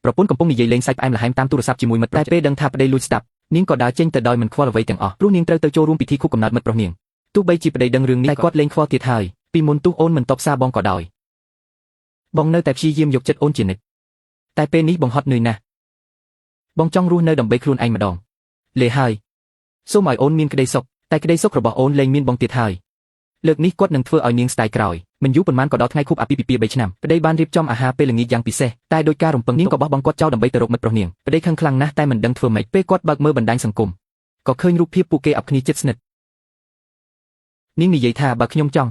ប្រពន្ធកំពុងនិយាយលេងសាច់ផ្អែមល្ហែមតាមទូរស័ព្ទជាមួយមិត្តប្រុសតែពេលដឹងថាប្តីលួចស្ដាប់នាងក៏ដើរចេញទៅដោយមិនខ្វល់អ្វីទាំងអស់ព្រោះនាងត្រូវទៅចូលរួមពិធីខួបកំណើតមិត្តប្រុសនាងទោះបីជាប្តីដឹងរឿងនេះតែគាត់លែងខ្វល់ទៀតហើយពីមុនទោះអូនមិនតបសារបងក៏ដោយបងនៅតែព្យាយាមយកចិត្តអូនជានិច្ចតែពេលនេះបងហត់នឿយណាស់បងចង់រស់នៅដើម្បីខ្លួនឯងម្ដងលេហើយសូមឲ្យអូនមានក្តីសុខតែក្តីសុខរបស់អូនលែងមានបងទៀតហើយលើកនេះគាត់នឹងធ្វើឲ្យនាងស្ដាយក្រោយមិនយូរប៉ុន្មានក៏ដល់ថ្ងៃខួបអាពាហ៍ពិពាហ៍3ឆ្នាំប្តីបានរៀបចំអាហារពេលល្ងាចយ៉ាងពិសេសតែដោយការរំពឹងនាងក៏បោះបង់គាត់ចោលដើម្បីទៅរកមិត្តប្រុសនាងប្តីខឹងខ្លាំងណាស់តែមិនដឹងធ្វើម៉េចពេលគាត់បើកមើលបណ្ដាញសង្គមក៏ឃើញរូបភាពពួកគេអបគ្នាជិតស្និទ្ធនាងនិយាយថាបើខ្ញុំចង់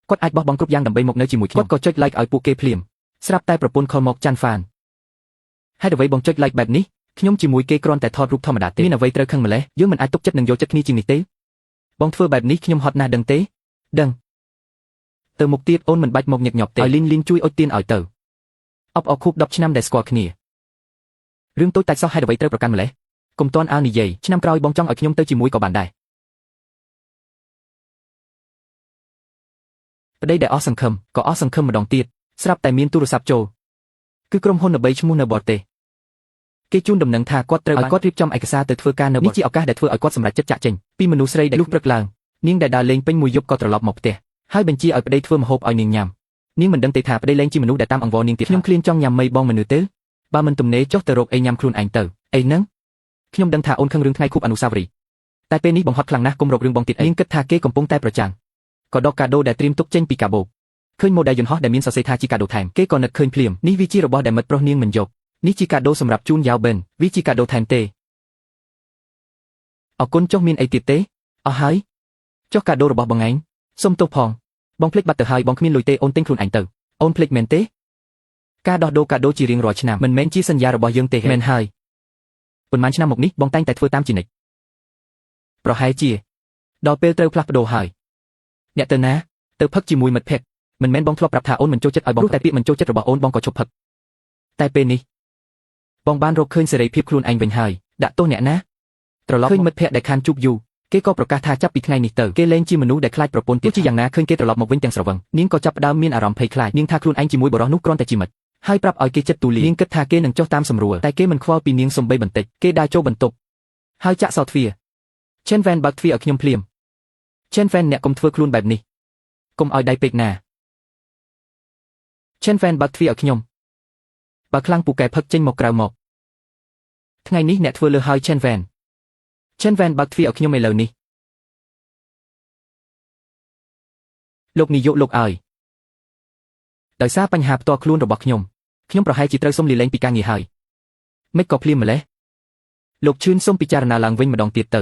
គាត់អាចបោះបង់គ្រប់យ៉ាងដើម្បីមកនៅជាមួយខ្ញុំគាត់ក៏ចុច like ឲ្យពួកគេភ្លាមស្រាប់តែប្រពន្ធខលមកចាន់ហ្វានហេតុអ្វីបងចុច like បែបនេះខ្ញុំជាមួយគេគ្រាន់តែថតរូបធម្មតាទេមានអ្វីត្រូវខឹងម្ល៉េះយើងមិនអាចទុកចិត្តនឹងយកចិត្តគ្នាជាងនេះទេបងធ្វើបែបនេះខ្ញុំហត់ណាស់ដឹងទេដឹងទៅមុខទៀតអូនមិនបាច់មកញឹកញាប់ទេឲ្យលីនជួយអុជទៀនឲ្យទៅអបអរខួប10ឆ្នាំដែលស្គាល់គ្នារឿងតូចតាចសោះហេតុអ្វីត្រូវប្រកាន់ម្ល៉េះកុំតន់អើនិយាយឆ្នាំក្រោយបងចង់ឲ្យខ្ញុំទៅជាមួយក៏បានដែរប្តីដែលអស់សង្ឃឹមក៏អស់សង្ឃឹមម្ដងទៀតស្រាប់តែមានទូរស័ព្ទចូលគឺក្រុមហ៊ុនល្បីឈ្មោះនៅបរទេសគេជូនដំណឹងថាគាត់ត្រូវឲ្យគាត់រៀបចំឯកសារទៅធ្វើការនៅនេះជាឱកាសដែលធ្វើឲ្យគាត់សម្រេចចិត្តចាក់ចេញពីមនុស្សស្រីដែលលុះព្រឹកឡើងនាងដែលដើរលេងពេញមួយយប់ក៏ត្រឡប់មកផ្ទះហើយបញ្ជាឲ្យប្តីធ្វើម្ហូបឲ្យនាងញ៉ាំនាងមិនដឹងទេថាប្តីលែងជាមនុស្សដែលតាមអង្វរនាងទៀតខ្ញុំឃ្លានចង់ញ៉ាំមីបងមនុស្សទេបើមិនទំនេរចុះទៅរកអីញ៉ាំខ្លួនឯងទៅអីហ្នឹងខ្ញុំដឹងថាអូនខឹងរឿងថ្ងៃខួបអនុស្សាវរីយ៍តែពេលនេះបងហត់ខ្លាំងណាស់កុំរករឿងបងទៀតនាងគិតថាគេកំពុងតែប្រចាំក៏ដកកាដូដែលត្រៀមទុកចេញពីកាបូបឃើញម៉ូដែលយន្តហោះដែលមានសរសេរថាជាកាដូថែមគេក៏នឹកឃើញភ្លាមនេះវាជារបស់ដែលមិត្តប្រុសនាងមិនយកនេះជាកាដូសម្រាប់ជូនយ៉ាវបិនវាជាកាដូថែមទេអរគុណចុះមានអីទៀតទេអស់ហើយចុះកាដូរបស់បងឯងសុំទោសផងបងភ្លេចបាត់ទៅហើយបងគ្មានលុយទេអូនទិញខ្លួនឯងទៅអូនភ្លេចមែនទេការដោះដូរកាដូជារៀងរាល់ឆ្នាំមិនមែនជាសន្យារបស់យើងទេមែនហើយប៉ុន្មានឆ្នាំមកនេះបងតែងតែធ្វើតាមជានិច្ចប្រហែលជាដល់ពេលត្រូវផ្លាស់ប្ដូរហើយអ្នកទៅណាទៅផឹកជាមួយមិត្តភក្តិមិនមែនបងធ្លាប់ប្រាប់ថាអូនមិនចូលចិត្តឲ្យបងតែពាក្យមិនចូលចិត្តរបស់អូនបងក៏ឈប់ផឹកតែពេលនេះបងបានរកឃើញសេរីភាពខ្លួនឯងវិញហើយដាក់ទោសអ្នកណាត្រឡប់ឃើញមិត្តភក្តិដែលខានជួបយូរគេក៏ប្រកាសថាចាប់ពីថ្ងៃនេះទៅគេលែងជាមនុស្សដែលខ្លាចប្រពន្ធទៀតជាយ៉ាងណាឃើញគេត្រឡប់មកវិញទាំងស្រវឹងនាងក៏ចាប់ផ្ដើមមានអារម្មណ៍ភ័យខ្លាចនាងថាខ្លួនឯងជាមួយបរិសនោះគ្រាន់តែជាមិត្តហើយប្រាប់ឲ្យគេចិត្តទូលាយនាងគិតថាគេនឹងចុះតាមសម្រួលតែគេមិនខ្វល់ពីនាងសំបីបន្តិចគេដើរចូលបន្ទប់ហើយចាក់សោទ្វារឆេនវ៉ែនបើកទ្វារឲ្យខ្ញុំភ្លាមឆេនវ៉ែនអ្នកកុំធ្វើខ្លួនបែបនេះកុំឲ្យដៃពេកណាឆេនវ៉ែនបើកទ្វារឲ្យខ្ញុំបើខ្លាំងពូកែផឹកចេញមកក្រៅមកថ្ងៃនេះអ្នកធ្វើលើហើយឆេនវ៉ែនបើកទ្វារឲ្យខ្ញុំឥឡូវនេះលោកនាយកលោកឲ្យដោយសារបញ្ហាផ្ទាល់ខ្លួនរបស់ខ្ញុំប្រហែលជាត្រូវសុំលាលែងពីការងារហើយមិនក៏ភ្លាមម្លេះលោកឈឿនសូមពិចារណាឡើងវិញម្ដងទៀតទៅ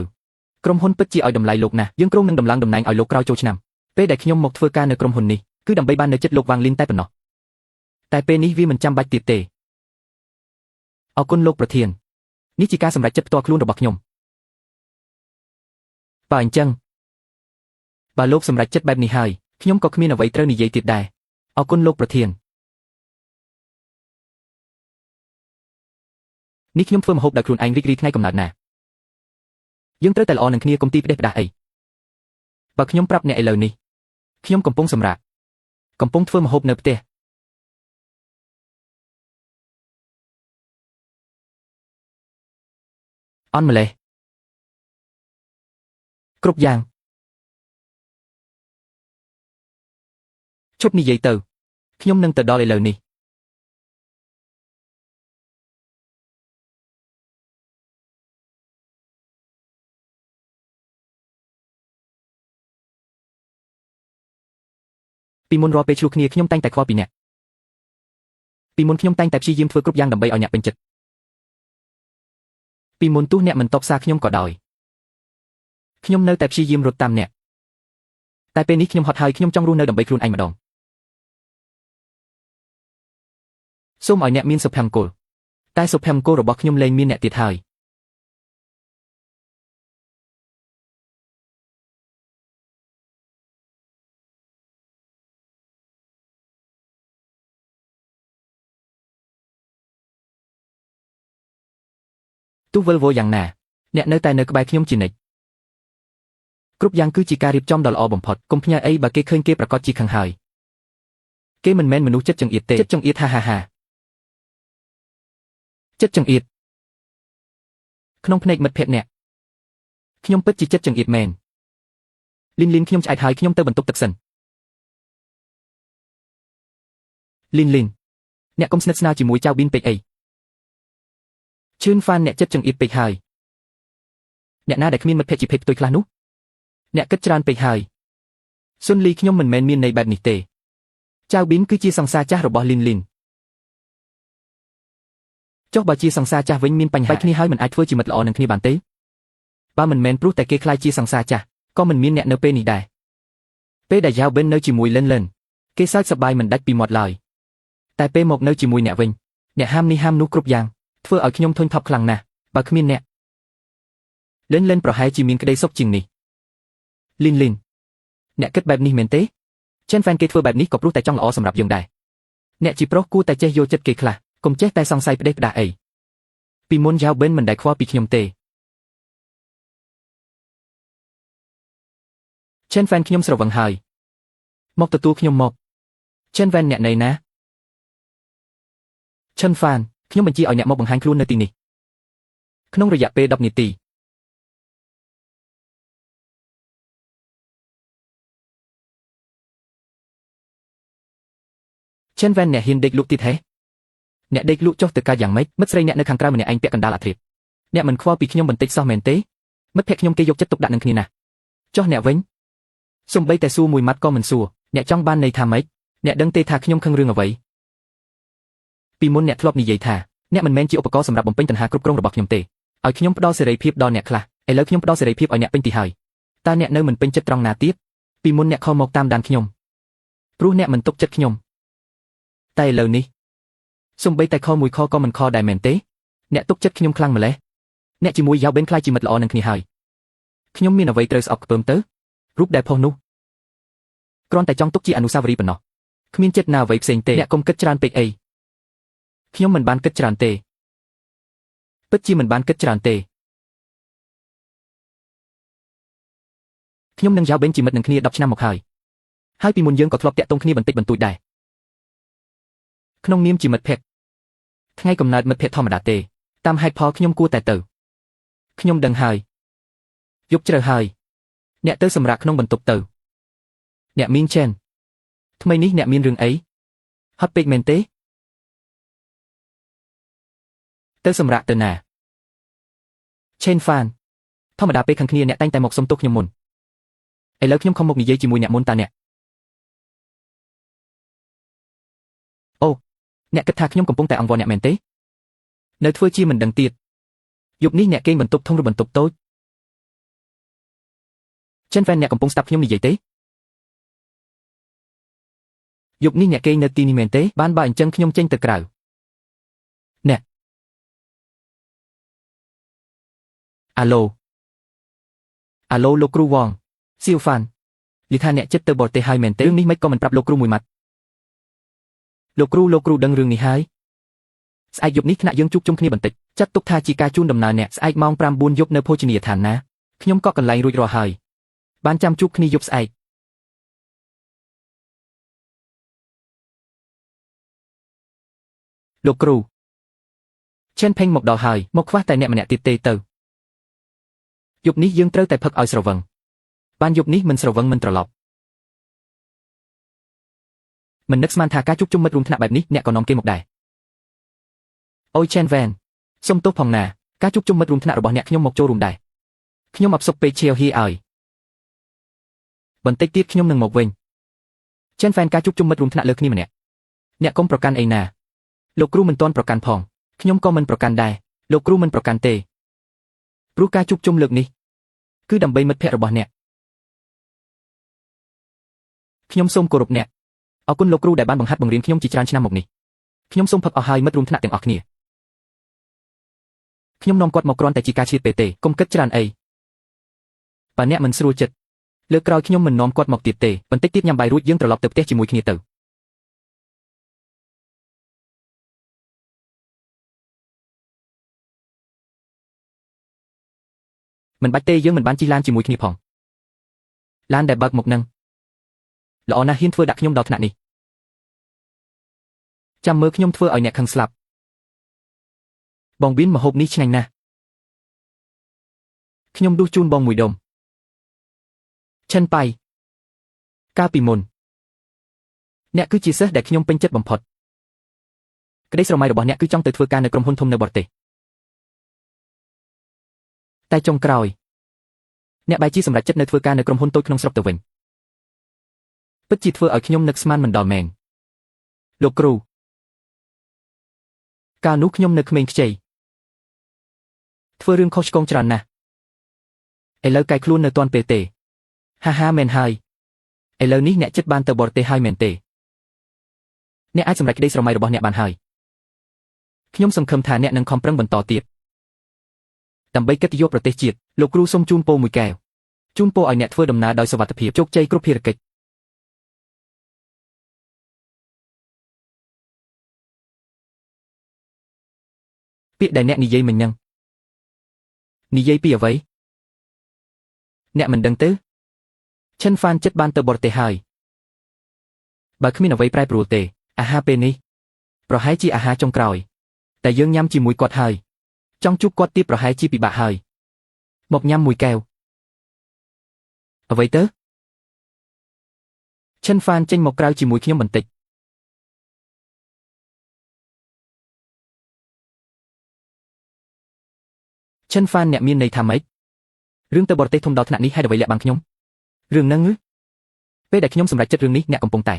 ក្រុមហ៊ុនពិតជាឲ្យតម្លៃលោកណាស់យើងគ្រោងនឹងដំឡើងតំណែងឲ្យលោកក្រោយចូលឆ្នាំពេលដែលខ្ញុំមកធ្វើការនៅក្រុមហ៊ុននេះគឺដើម្បីបាននៅចិត្តលោកវ៉ាងលីនតែប៉ុណ្ណោះតែពេលនេះវាមិនចាំបាច់ទៀតទេអរគុណលោកប្រធាននេះជាការសម្រេចចិត្តផ្ទាល់ខ្លួនរបស់ខ្ញុំបើអញ្ចឹងបើលោកសម្រេចចិត្តបែបនេះហើយខ្ញុំក៏គ្មានអ្វីត្រូវនិយាយទៀតដែរអរគុណលោកប្រធាននេះខ្ញុំធ្វើម្ហូបដោយខ្លួនឯងរីករាយថ្ងៃកំណើតណាយើងត្រូវតែល្អនឹងគ្នាកុំទីផ្ដេសផ្ដាស់អីបើខ្ញុំប្រាប់អ្នកឥឡូវនេះខ្ញុំកំពុងសម្រាកកំពុងធ្វើម្ហូបនៅផ្ទះអន់ម្លេះគ្រប់យ៉ាងឈប់និយាយទៅខ្ញុំនឹងទៅដល់ឥឡូវនេះពីមុនរាល់ពេលឆ្លោះគ្នាខ្ញុំតែងតែខ្វល់ពីអ្នកពីមុនខ្ញុំតែងតែព្យាយាមធ្វើគ្រប់យ៉ាងដើម្បីឲ្យអ្នកពេញចិត្តពីមុនទោះអ្នកមិនតបសារខ្ញុំក៏ដោយខ្ញុំនៅតែព្យាយាមរត់តាមអ្នកតែពេលនេះខ្ញុំហត់ហើយខ្ញុំចង់រស់នៅដើម្បីខ្លួនឯងម្ដងសូមឲ្យអ្នកមានសុភមង្គលតែសុភមង្គលរបស់ខ្ញុំលែងមានអ្នកទៀតហើយទោះវិលវល់យ៉ាងណាអ្នកនៅតែនៅក្បែរខ្ញុំជានិច្ចគ្រប់យ៉ាងគឺជាការរៀបចំដ៏ល្អបំផុតកុំភ្ញាក់អីបើគេឃើញគេប្រកាសជាខឹងហើយគេមិនមែនមនុស្សចិត្តចង្អៀតទេចិត្តចង្អៀតហា ចិត្តចង្អៀតក្នុងភ្នែកមិត្តភក្តិអ្នកខ្ញុំពិតជាចិត្តចង្អៀតមែនលីនខ្ញុំឆ្អែតហើយខ្ញុំទៅបន្ទប់ទឹកសិនលីនអ្នកកុំស្និទ្ធស្នាលជាមួយចៅប៊ីនពេកអីឈឿនហ្វានអ្នកចិត្តចង្អៀតពេកហើយអ្នកណាដែលគ្មានមិត្តភក្តិជាភេទផ្ទុយខ្លះនោះអ្នកគិតច្រើនពេកហើយស៊ុនលីខ្ញុំមិនមែនមានន័យបែបនេះទេចៅប៊ីនគឺជាសង្សារចាស់របស់លីនចុះបើជាសង្សារចាស់វិញមានបញ្ហាគ្នាហើយមិនអាចធ្វើជាមិត្តល្អនឹងគ្នាបានទេបើមិនមែនព្រោះតែគេខ្លាចជាសង្សារចាស់ក៏មិនមានអ្នកនៅពេលនេះដែរពេលដែលយ៉ាវប៊ិននៅជាមួយលិនគេសើចសប្បាយមិនដាច់ពីមាត់ឡើយតែពេលមកនៅជាមួយអ្នកវិញអ្នកហាមនេះហាមនោះគ្រប់យ៉ាងធ្វើឲ្យខ្ញុំធុញថប់ខ្លាំងណាស់បើគ្មានអ្នកលិនប្រហែលជាមានក្តីសុខជាងនេះលីនអ្នកគិតបែបនេះមែនទេចិនហ្វេនគេធ្វើបែបនេះក៏ព្រោះតែចង់ល្អសម្រាប់យើងដែរអ្នកជាប្រុសគួរតែចេះយកចិត្តគេខ្លះកុំចេះតែសង្ស័យផ្ដេសផ្ដាសអីពីមុនយ៉ាវប៊ិនមិនដែលខ្វល់ពីខ្ញុំទេចិនហ្វេនខ្ញុំស្រវឹងហើយមកទទួលខ្ញុំមកចិនវ៉ែនអ្នកណីណាឈិនហ្វានខ្ញុំបញ្ជាឲ្យអ្នកមកបង្ហាញខ្លួននៅទីនេះក្នុងរយៈពេល10នាទីឈិនវ៉ែនអ្នកហ៊ានដេកលក់ទៀតហេអ្នកដេកលក់ចុះទៅកាយ៉ាងម៉េចមិត្តស្រីអ្នកនៅខាងក្រៅម្នាក់ឯងពាក់កណ្ដាលអាធ្រាត្រអ្នកមិនខ្វល់ពីខ្ញុំបន្តិចសោះមែនទេមិត្តភក្តិខ្ញុំគេយកចិត្តទុកដាក់នឹងគ្នាណាស់ចុះអ្នកវិញសូម្បីតែសួរមួយម៉ាត់ក៏មិនសួរអ្នកចង់បានន័យថាម៉េចអ្នកដឹងទេថាខ្ញុំខឹងរឿងអ្វីពីមុនអ្នកធ្លាប់និយាយថាអ្នកមិនមែនជាឧបករណ៍សម្រាប់បំពេញតណ្ហាគ្រប់គ្រងរបស់ខ្ញុំទេឲ្យខ្ញុំផ្ដល់សេរីភាពដល់អ្នកខ្លះឥឡូវខ្ញុំផ្ដល់សេរីភាពឲ្យអ្នកពេញទីហើយតើអ្នកនៅមិនពេញចិត្តត្រង់ណាទៀតពីមុនអ្នកខំមកតាមដានខ្ញុំព្រោះអ្នកមិនទុកចិត្តខ្ញុំតែឥឡូវនេះសូម្បីតែខមួយខក៏មិនខដែរមែនទេអ្នកទុកចិត្តខ្ញុំខ្លាំងម្ល៉េះអ្នកជាមួយយ៉ាវប៊ិនខ្លាចជាមិត្តល្អនឹងគ្នាហើយខ្ញុំមានអ្វីត្រូវស្អប់ខ្ពើមទៅរូបដែលផុសនោះគ្រាន់តែចង់ទុកជាអនុស្សាវរីយ៍ប៉ុណ្ណោះគ្មានចិត្តណាអ្វីផ្សេងទេអ្នកកុំគិតច្រើនពេកអីខ្ញុំមិនបានគិតច្រើនទេពិតជាមិនបានគិតច្រើនទេខ្ញុំនឹងយ៉ាវប៊ិនជាមិត្តនឹងគ្នា10ឆ្នាំមកហើយពីមុនយើងក៏ធ្លាប់តាក់ទងគ្នាបន្តិចបន្តួចដែរក្នុងនាមជាមិត្តភក្តិថ្ងៃកំណើតមិត្តភក្តិធម្មតាទេតាមហេតុផលខ្ញុំគួរតែទៅខ្ញុំដឹងហើយយប់ជ្រៅហើយអ្នកទៅសម្រាកក្នុងបន្ទប់ទៅអ្នកមីងឆេនថ្មីនេះអ្នកមានរឿងអីហត់ពេកមែនទេទៅសម្រាកទៅណាឆេនហ្វានធម្មតាពេលខាងគ្នាអ្នកតែងតែមកសុំទោសខ្ញុំមុនឥឡូវខ្ញុំខំមកនិយាយជាមួយអ្នកមុនតើអ្នកអូអ្នកគិតថាខ្ញុំកំពុងតែអង្វរអ្នកមែនទេនៅធ្វើជាមិនដឹងទៀតយប់នេះអ្នកគេងបន្ទប់ធំឬបន្ទប់តូចចិនហ្វេនអ្នកកំពុងស្ដាប់ខ្ញុំនិយាយទេយប់នេះអ្នកគេងនៅទីនេះមែនទេបានបើអញ្ចឹងខ្ញុំចេញទៅក្រៅអ្នកអាឡូលោកគ្រូវងសៀវហ្វាននិយាយថាអ្នកចិត្តទៅបរទេសហើយមែនទេរឿងនេះមិនក៏មិនប្រាប់លោកគ្រូមួយម៉ាត់លោកគ្រូដឹងរឿងនេះហើយស្អែកយប់នេះថ្នាក់យើងជួបជុំគ្នាបន្តិចចាត់ទុកថាជាការជូនដំណើរអ្នកស្អែកម៉ោង 9 យប់នៅភោជនីយដ្ឋានណាខ្ញុំក៏កន្លែងរួចរាល់ហើយបានចាំជួបគ្នាយប់ស្អែកលោកគ្រូឆេនផេងមកដល់ហើយមកខ្វះតែអ្នកម្នាក់ទៀតទេទៅយប់នេះយើងត្រូវតែផឹកឲ្យស្រវឹងបានយប់នេះមិនស្រវឹងមិនត្រឡប់មិននឹកស្មានថាការជួបជុំមិត្តរួមថ្នាក់បែបនេះអ្នកក៏នាំគេមកដែរអូយឆេនវ៉ែនសុំទោសផងណាការជួបជុំមិត្តរួមថ្នាក់របស់អ្នកខ្ញុំមកចូលរួមដែរខ្ញុំអបសុកពេកឈៀវហ៊ីឲ្យបន្តិចទៀតខ្ញុំនឹងមកវិញឆេនវ៉ែនការជួបជុំមិត្តរួមថ្នាក់លើគ្នាម្នាក់អ្នកកុំប្រកាន់អីណាលោកគ្រូមិនទាន់ប្រកាន់ផងខ្ញុំក៏មិនប្រកាន់ដែរលោកគ្រូមិនប្រកាន់ទេព្រោះការជួបជុំលើកនេះគឺដើម្បីមិត្តភក្តិរបស់អ្នកខ្ញុំសូមគោរពអ្នកអរគុណលោកគ្រូដែលបានបង្ហាត់បង្រៀនខ្ញុំជាច្រើនឆ្នាំមកនេះខ្ញុំសូមផឹកអស់ហើយមិត្តរួមថ្នាក់ទាំងអស់គ្នាខ្ញុំនាំគាត់មកគ្រាន់តែជាការឆ្លៀតពេលទេកុំគិតច្រើនអីបើអ្នកមិនស្រួលចិត្តលើកក្រោយខ្ញុំមិននាំគាត់មកទៀតទេបន្តិចទៀតញ៉ាំបាយរួចយើងត្រឡប់ទៅផ្ទះជាមួយគ្នាទៅមិនបាច់ទេយើងមិនបានជិះឡានជាមួយគ្នាផងឡានដែលបើកមកនឹងល្អណាស់ហ៊ានធ្វើដាក់ខ្ញុំដល់ថ្នាក់នេះចាំមើលខ្ញុំធ្វើឲ្យអ្នកខឹងស្លាប់ បងប៊ីនម្ហូបនេះឆ្ងាញ់ណាស់ខ្ញុំដួសជូនបងមួយដុំឈិនប៉ៃកាលពីមុនអ្នកគឺជាសិស្សដែលខ្ញុំពេញចិត្តបំផុតក្តីស្រមៃរបស់អ្នកគឺចង់ទៅធ្វើការនៅក្រុមហ៊ុនធំនៅបរទេសតែចុងក្រោយអ្នកបែរជាសម្រេចចិត្តនៅធ្វើការនៅក្រុមហ៊ុនតូចក្នុងស្រុកទៅវិញពិតជាធ្វើឲ្យខ្ញុំនឹកស្មានមិនដល់មែនលោកគ្រូកាលនោះខ្ញុំនៅក្មេងខ្ចីធ្វើរឿងខុសឆ្គងច្រើនណាស់ឥឡូវកាយខ្លួននៅទាន់ពេលទេហាមែនហើយឥឡូវនេះអ្នកចិត្តបានទៅបរទេសហើយមែនទេអ្នកអាចសម្រេចក្តីស្រមៃរបស់អ្នកបានហើយខ្ញុំសង្ឃឹមថាអ្នកនឹងខំប្រឹងបន្តទៀតដើម្បីកិត្តិយសប្រទេសជាតិលោកគ្រូសូមជូនពរមួយកែវជូនពរឲ្យអ្នកធ្វើដំណើរដោយសុវត្ថិភាពជោគជ័យគ្រប់ភារកិច្ចពាក្យដែលអ្នកនិយាយមិញហ្នឹងនិយាយពីអ្វីអ្នកមិនដឹងទេឈិនហ្វានចិត្តបានទៅបរទេសហើយបើគ្មានអ្វីប្រែប្រួលទេអាហារពេលនេះប្រហែលជាអាហារចុងក្រោយតែយើងញ៉ាំជាមួយគាត់ហើយចង់ជួបគាត់ទៀតប្រហែលជាពិបាកហើយមកញ៉ាំមួយកែវអ្វីទៅឈិនហ្វានចេញមកក្រៅជាមួយខ្ញុំបន្តិចឈិនហ្វានអ្នកមានន័យថាម៉េចរឿងទៅបរទេសធំដល់ថ្នាក់នេះហេតុអ្វីលាក់បាំងខ្ញុំរឿងហ្នឹងពេលដែលខ្ញុំសម្រេចចិត្តរឿងនេះអ្នកកំពុងតែ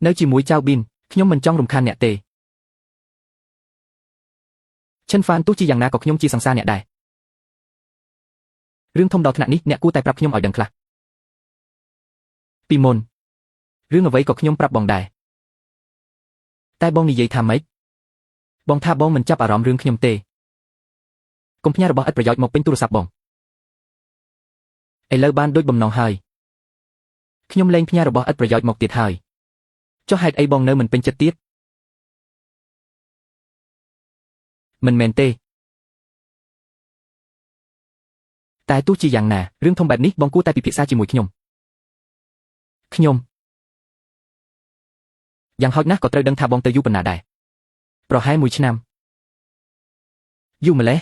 នៅជាមួយចៅប៊ីនខ្ញុំមិនចង់រំខានអ្នកទេឈិនហ្វានទោះជាយ៉ាងណាក៏ខ្ញុំជាសង្សារអ្នកដែររឿងធំដល់ថ្នាក់នេះអ្នកគួរតែប្រាប់ខ្ញុំឲ្យដឹងខ្លះពីមុនរឿងអ្វីក៏ខ្ញុំប្រាប់បងដែរតែបងនិយាយថាម៉េចបងថាបងមិនចាប់អារម្មណ៍រឿងខ្ញុំទេកុំផ្ញើរបស់ឥតប្រយោជន៍មកពេញទូរស័ព្ទបងឥឡូវបានដូចបំណងហើយខ្ញុំលែងផ្ញើរបស់ឥតប្រយោជន៍មកទៀតហើយចុះហេតុអីបងនៅមិនពេញចិត្តទៀតមិនមែនទេតែទោះជាយ៉ាងណារឿងធំបែបនេះបងគួរតែពិភាក្សាជាមួយខ្ញុំយ៉ាងហោចណាស់ក៏ត្រូវដឹងថាបងទៅយូរប៉ុណ្ណាដែរប្រហែល1ឆ្នាំយូរម្ល៉េះ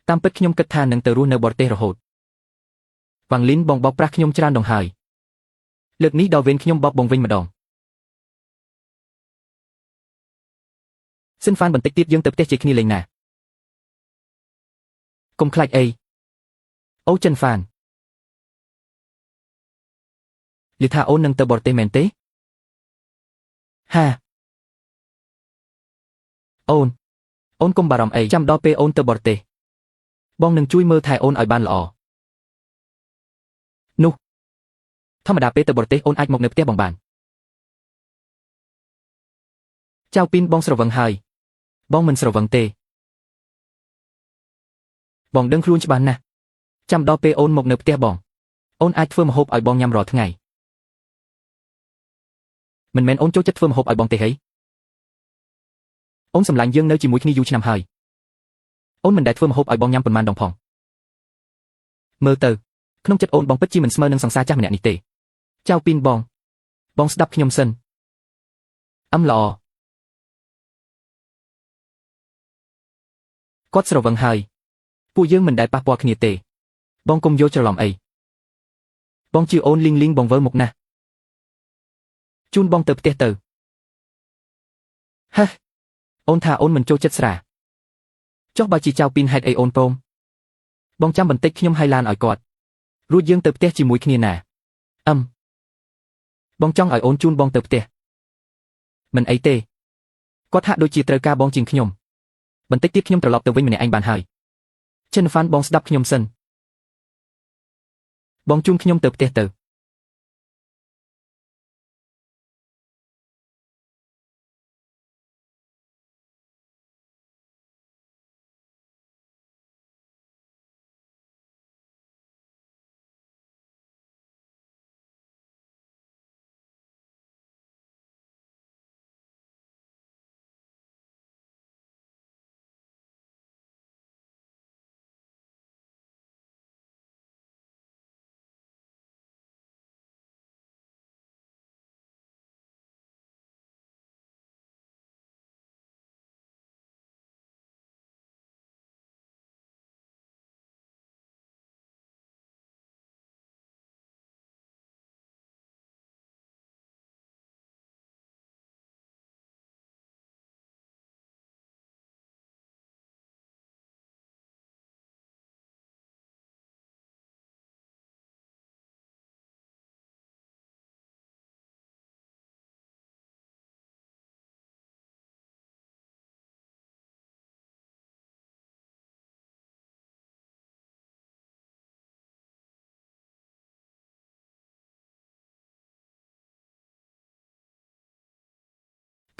តាមពិតខ្ញុំគិតថានឹងទៅរស់នៅបរទេសរហូតវ៉ាងលីនបងបោកប្រាស់ខ្ញុំច្រើនដងហើយលើកនេះដល់វេនខ្ញុំបោកបងវិញម្ដងស៊ិនហ្វានបន្តិចទៀតយើងទៅផ្ទះជ័យគ្នាលេងណាកុំខ្លាចអីអូចិនហ្វានលីថាអូននឹងទៅបរទេសមែនទេហាអូនកុំបារម្ភអីចាំដល់ពេលអូនទៅបរទេសបងនឹងជួយមើលថែអូនឲ្យបានល្អនោះធម្មតាពេលទៅបរទេសអូនអាចមកនៅផ្ទះបងបានចៅពីនបងស្រវឹងហើយបងមិនស្រវឹងទេបងដឹងខ្លួនច្បាស់ណាស់ចាំដល់ពេលអូនមកនៅផ្ទះបងអូនអាចធ្វើម្ហូបឲ្យបងញ៉ាំរាល់ថ្ងៃមិនមែនអូនចូលចិត្តធ្វើម្ហូបឲ្យបងទេហីអូនសម្លាញ់យើងនៅជាមួយគ្នាយូរឆ្នាំហើយអូនមិនដែលធ្វើម្ហូបឲ្យបងញ៉ាំប៉ុន្មានដងផងមើលទៅក្នុងចិត្តអូនបងពិតជាមិនស្មើនឹងសង្សារចាស់ម្នាក់នេះទេចៅពីនបងស្ដាប់ខ្ញុំសិនល្អគាត់ស្រវឹងហើយពួកយើងមិនដែលប៉ះពាល់គ្នាទេបងកុំយកច្រឡំអីបងជឿអូនលីងបងវើមុខណាស់ជូនបងទៅផ្ទះទៅហេអូនថាអូនមិនចូលចិត្តស្រាចុះបើជាចៅពីនហេតុអីអូនព្រមបងចាំបន្តិចខ្ញុំឲ្យឡានឲ្យគាត់រួចយើងទៅផ្ទះជាមួយគ្នាណាបងចង់ឲ្យអូនជូនបងទៅផ្ទះមិនអីទេគាត់ហាក់ដូចជាត្រូវការបងជាងខ្ញុំបន្តិចទៀតខ្ញុំត្រឡប់ទៅវិញម្នាក់ឯងបានហើយឈិនហ្វានបងស្ដាប់ខ្ញុំសិនបងជូនខ្ញុំទៅផ្ទះទៅ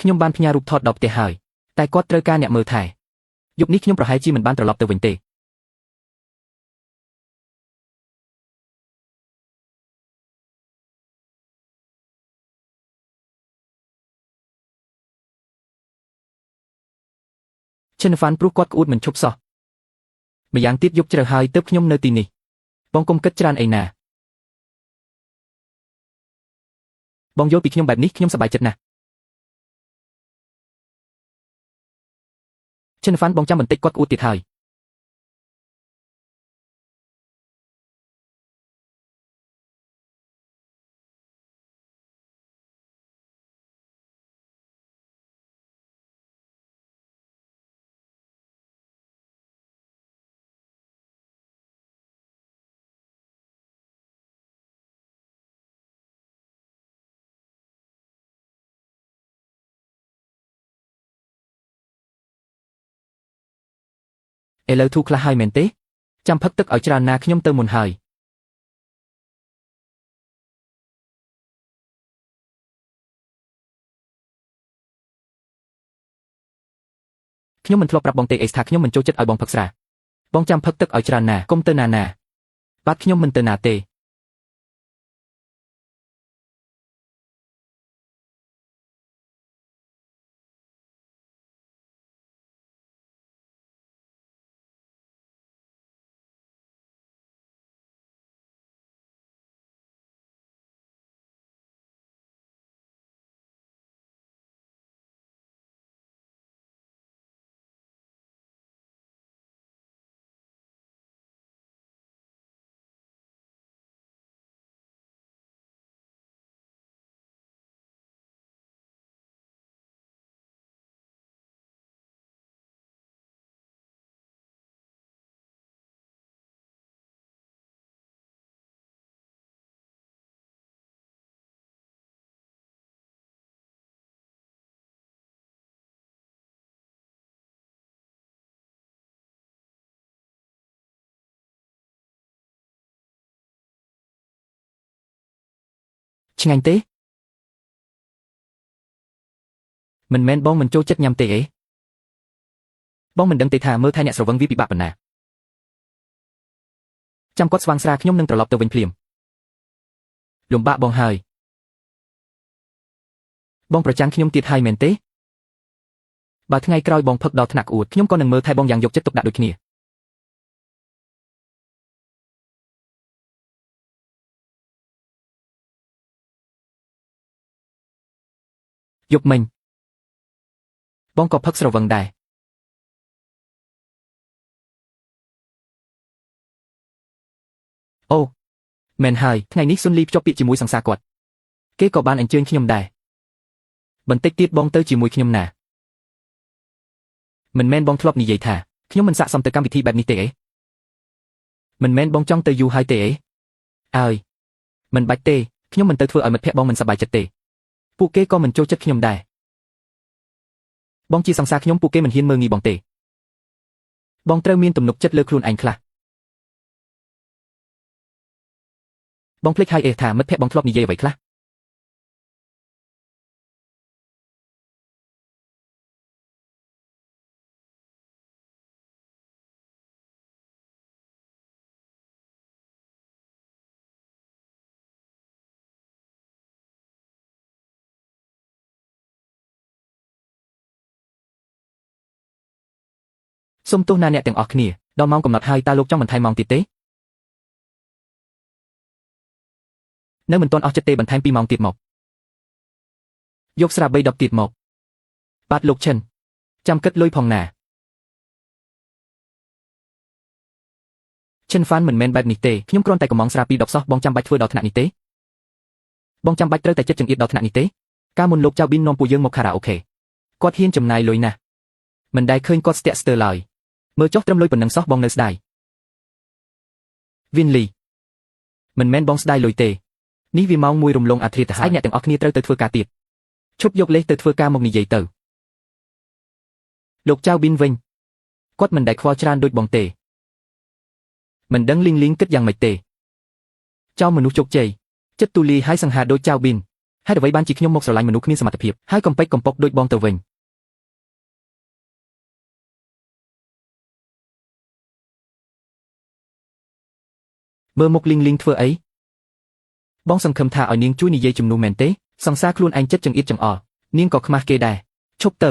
ខ្ញុំបានផ្ញើរូបថតដល់ផ្ទះហើយតែគាត់ត្រូវការអ្នកមើលថែយប់នេះខ្ញុំប្រហែលជាមិនបានត្រឡប់ទៅវិញទេឈិនហ្វានព្រោះគាត់ក្អួតមិនឈប់សោះម្យ៉ាងទៀតយប់ជ្រៅហើយទើបខ្ញុំនៅទីនេះបងកុំគិតច្រើនអីណាបងយល់ពីខ្ញុំបែបនេះខ្ញុំសប្បាយចិត្តណាស់ឈិនហ្វានបងចាំបន្តិចគាត់ក្អួតទៀតហើយឥឡូវធូរខ្លះហើយមែនទេចាំផឹកទឹកឲ្យច្រើនណាខ្ញុំទៅមុនហើយខ្ញុំមិនធ្លាប់ប្រាប់បងទេអេសថាខ្ញុំមិនចូលចិត្តឲ្យបងផឹកស្រាបងចាំផឹកទឹកឲ្យច្រើនណាកុំទៅណាបាទខ្ញុំមិនទៅណាទេឆ្ងាញ់ទេមិនមែនបងមិនចូលចិត្តញ៉ាំទេអេបងមិនដឹងទេថាមើលថែអ្នកស្រវឹងវាពិបាកប៉ុណ្ណាចាំគាត់ស្វាងស្រាខ្ញុំនឹងត្រឡប់ទៅវិញភ្លាមលំបាកបងហើយបងប្រចាំខ្ញុំទៀតហើយមែនទេបើថ្ងៃក្រោយបងផឹកដល់ថ្នាក់ក្អួតខ្ញុំក៏នឹងមើលថែបងយ៉ាងយកចិត្តទុកដាក់ដូចគ្នាយប់មិញបងក៏ផឹកស្រវឹងដែរអូមែនហើយថ្ងៃនេះស៊ុនលីភ្ជាប់ពាក្យជាមួយសង្សារគាត់គេក៏បានអញ្ជើញខ្ញុំដែរបន្តិចទៀតបងទៅជាមួយខ្ញុំណាមិនមែនបងធ្លាប់និយាយថាខ្ញុំមិនស័ក្តិសមទៅកម្មវិធីបែបនេះទេអេមិនមែនបងចង់ទៅយូរហើយទេអេអើយមិនបាច់ទេខ្ញុំមិនទៅធ្វើឲ្យមិត្តភក្តិបងមិនសប្បាយចិត្តទេពួកគេក៏មិនចូលចិត្តខ្ញុំដែរបងជាសង្សារខ្ញុំពួកគេមិនហ៊ានមើលងាយបងទេបងត្រូវមានទំនុកចិត្តលើខ្លួនឯងខ្លះបងភ្លេចហើយអេថាមិត្តភក្តិបងធ្លាប់និយាយអ្វីខ្លះសូមទោសណាអ្នកទាំងអស់គ្នាដល់ម៉ោងកំណត់ហើយតើលោកចង់បន្ថែមម៉ោងទៀតទេនៅមិនទាន់អស់ចិត្តទេបន្ថែម2ម៉ោងទៀតមកយកស្រា3 10ទៀតមកបាទលោកឈិនចាំគិតលុយផងណាឈិនហ្វានមិនមែនបែបនេះទេខ្ញុំគ្រាន់តែកំងស្រា2 10សោះបងចាំបាច់ធ្វើដល់ថ្នាក់នេះទេបងចាំបាច់ត្រូវតែចិត្តចង្អៀតដល់ថ្នាក់នេះទេកាលមុនលោកចៅប៊ីននាំពួកយើងមកខារ៉ាអូខេគាត់ហ៊ានចំណាយលុយណាស់មិនដែលឃើញគាត់ស្ទាក់ស្ទើរឡើយមើលចុះត្រឹមលុយប៉ុណ្ណឹងសោះបងនៅស្ដាយវិនលីមិនមែនបងស្ដាយលុយទេនេះវាម៉ោង1រំលងអាធ្រាត្រទៅហើយអ្នកទាំងអស់គ្នាត្រូវទៅធ្វើការទៀតឈប់យកលេសទៅធ្វើការមកនិយាយទៅលោកចៅប៊ីនវិញគាត់មិនដែលខ្វល់ច្រើនដូចបងទេមិនដឹងលីងគិតយ៉ាងម៉េចទេចៅមនុស្សជោគជ័យចិត្តទូលាយហើយសង្ហាដូចចៅប៊ីន ហេតុអ្វីបានជាខ្ញុំមកស្រឡាញ់មនុស្សគ្មានសមត្ថភាពហើយកំពេចកំពុកដូចបងទៅវិញមើលមុខលីងលីងធ្វើអីបងសង្ឃឹមថាឲ្យនាងជួយនិយាយជំនួសមែនទេសង្សារខ្លួនឯងចិត្តចង្អៀតចង្អល់នាងក៏ខ្មាស់គេដែរឈប់ទៅ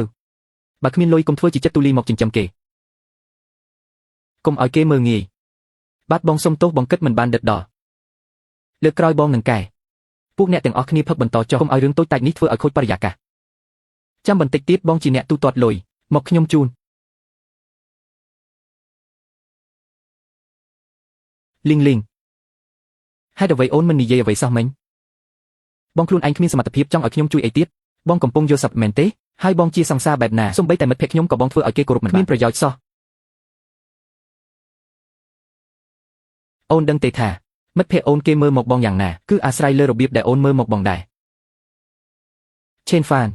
បើគ្មានលុយកុំធ្វើជាចិត្តទូលីមកចិញ្ចឹមគេកុំឲ្យគេមើលងាយបាទបងសុំទោសបងគិតមិនបានដិតដល់លើកក្រោយបងនឹងកែពួកអ្នកទាំងអស់គ្នាផឹកបន្តចុះកុំឲ្យរឿងតូចតាចនេះធ្វើឲ្យខូចបរិយាកាសចាំបន្តិចទៀតបងជាអ្នកទូទាត់លុយមកខ្ញុំជូនលីងលីងហេតុអ្វីអូនមិននិយាយអ្វីសោះមិញបងខ្លួនឯងគ្មានសមត្ថភាពចង់ឲ្យខ្ញុំជួយអីទៀតបងកំពុងយល់សប្តិមែនទេហើយបងជាសង្សារបែបណាសូម្បីតែមិត្តភក្តិខ្ញុំក៏បងធ្វើឲ្យគេគោរពមិនបានមានប្រយោជន៍សោះអូនដឹងទេថាមិត្តភក្តិអូនគេមើលមកបងយ៉ាងណាគឺអាស្រ័យលើរបៀបដែលអូនមើលមកបងដែរឆេនហ្វាន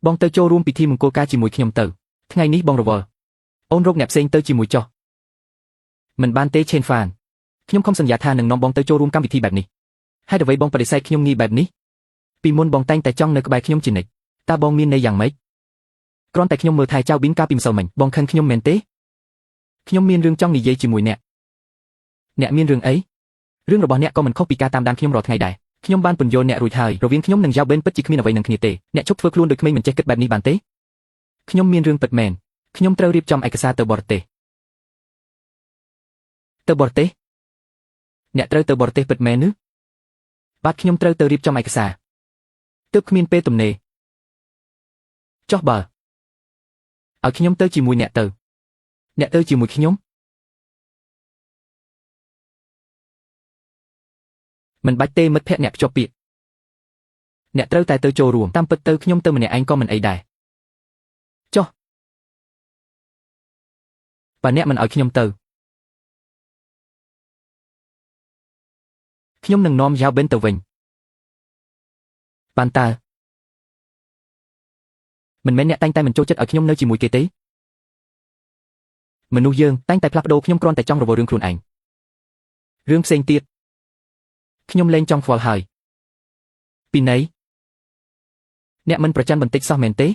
បងទៅចូលរួមពិធីមង្គលការជាមួយខ្ញុំទៅថ្ងៃនេះបងរវល់អូនរកអ្នកផ្សេងទៅជាមួយចុះមិនបានទេឆេនហ្វានខ្ញុំខំសន្យាថានឹងនាំបងទៅចូលរួមកម្មវិធីបែបនេះហើយអ្វីបងបដិសេធខ្ញុំងាយបែបនេះពីមុនបងតែងតែចង់នៅក្បែរខ្ញុំជានិច្ចតើបងមានន័យយ៉ាងម៉េចគ្រាន់តែខ្ញុំមើលថែចៅប៊ីនកាលពីម្សិលមិញបងខឹងខ្ញុំមែនទេខ្ញុំមានរឿងចង់និយាយជាមួយអ្នកមានរឿងអីរឿងរបស់អ្នកក៏មិនខុសពីការតាមដានខ្ញុំរាល់ថ្ងៃដែរខ្ញុំបានពន្យល់អ្នករួចហើយរវាងខ្ញុំនិងយ៉ាវបេនពិតជាគ្មានអ្វីនឹងគ្នាទេអ្នកជប់ធ្វើខ្លួនដូចក្មេងមិនចេះគិតបែបនេះបានទេខ្ញុំមានរឿងពិតមែនខ្ញុំត្រូវរៀបចំឯកសារទៅបរទេសអ្នកត្រូវទៅបរទេសពិតមែនឬបាទខ្ញុំត្រូវទៅរៀបចំឯកសារទើបគ្មានពេលទំនេរចុះបើឲ្យខ្ញុំទៅជាមួយអ្នកទៅជាមួយខ្ញុំមិនបាច់ទេមិត្តភក្តិអ្នកភ្ជាប់ពាក្យអ្នកត្រូវតែទៅចូលរួមតាមពិតទៅខ្ញុំទៅម្នាក់ឯងក៏មិនអីដែរចុះបើអ្នកមិនឲ្យខ្ញុំទៅខ្ញុំនឹងនាំយ៉ាវបេនទៅវិញបានតើមិនមែនអ្នកតែងតែមិនចូលចិត្តឲ្យខ្ញុំនៅជាមួយគេទេមនុស្សយើងតែងតែផ្លាស់ប្ដូរខ្ញុំគ្រាន់តែចង់រវល់រឿងខ្លួនឯងរឿងផ្សេងទៀតខ្ញុំលែងចង់ខ្វល់ហើយពីណីអ្នកមិនប្រច័ណ្ឌបន្តិចសោះមែនទេ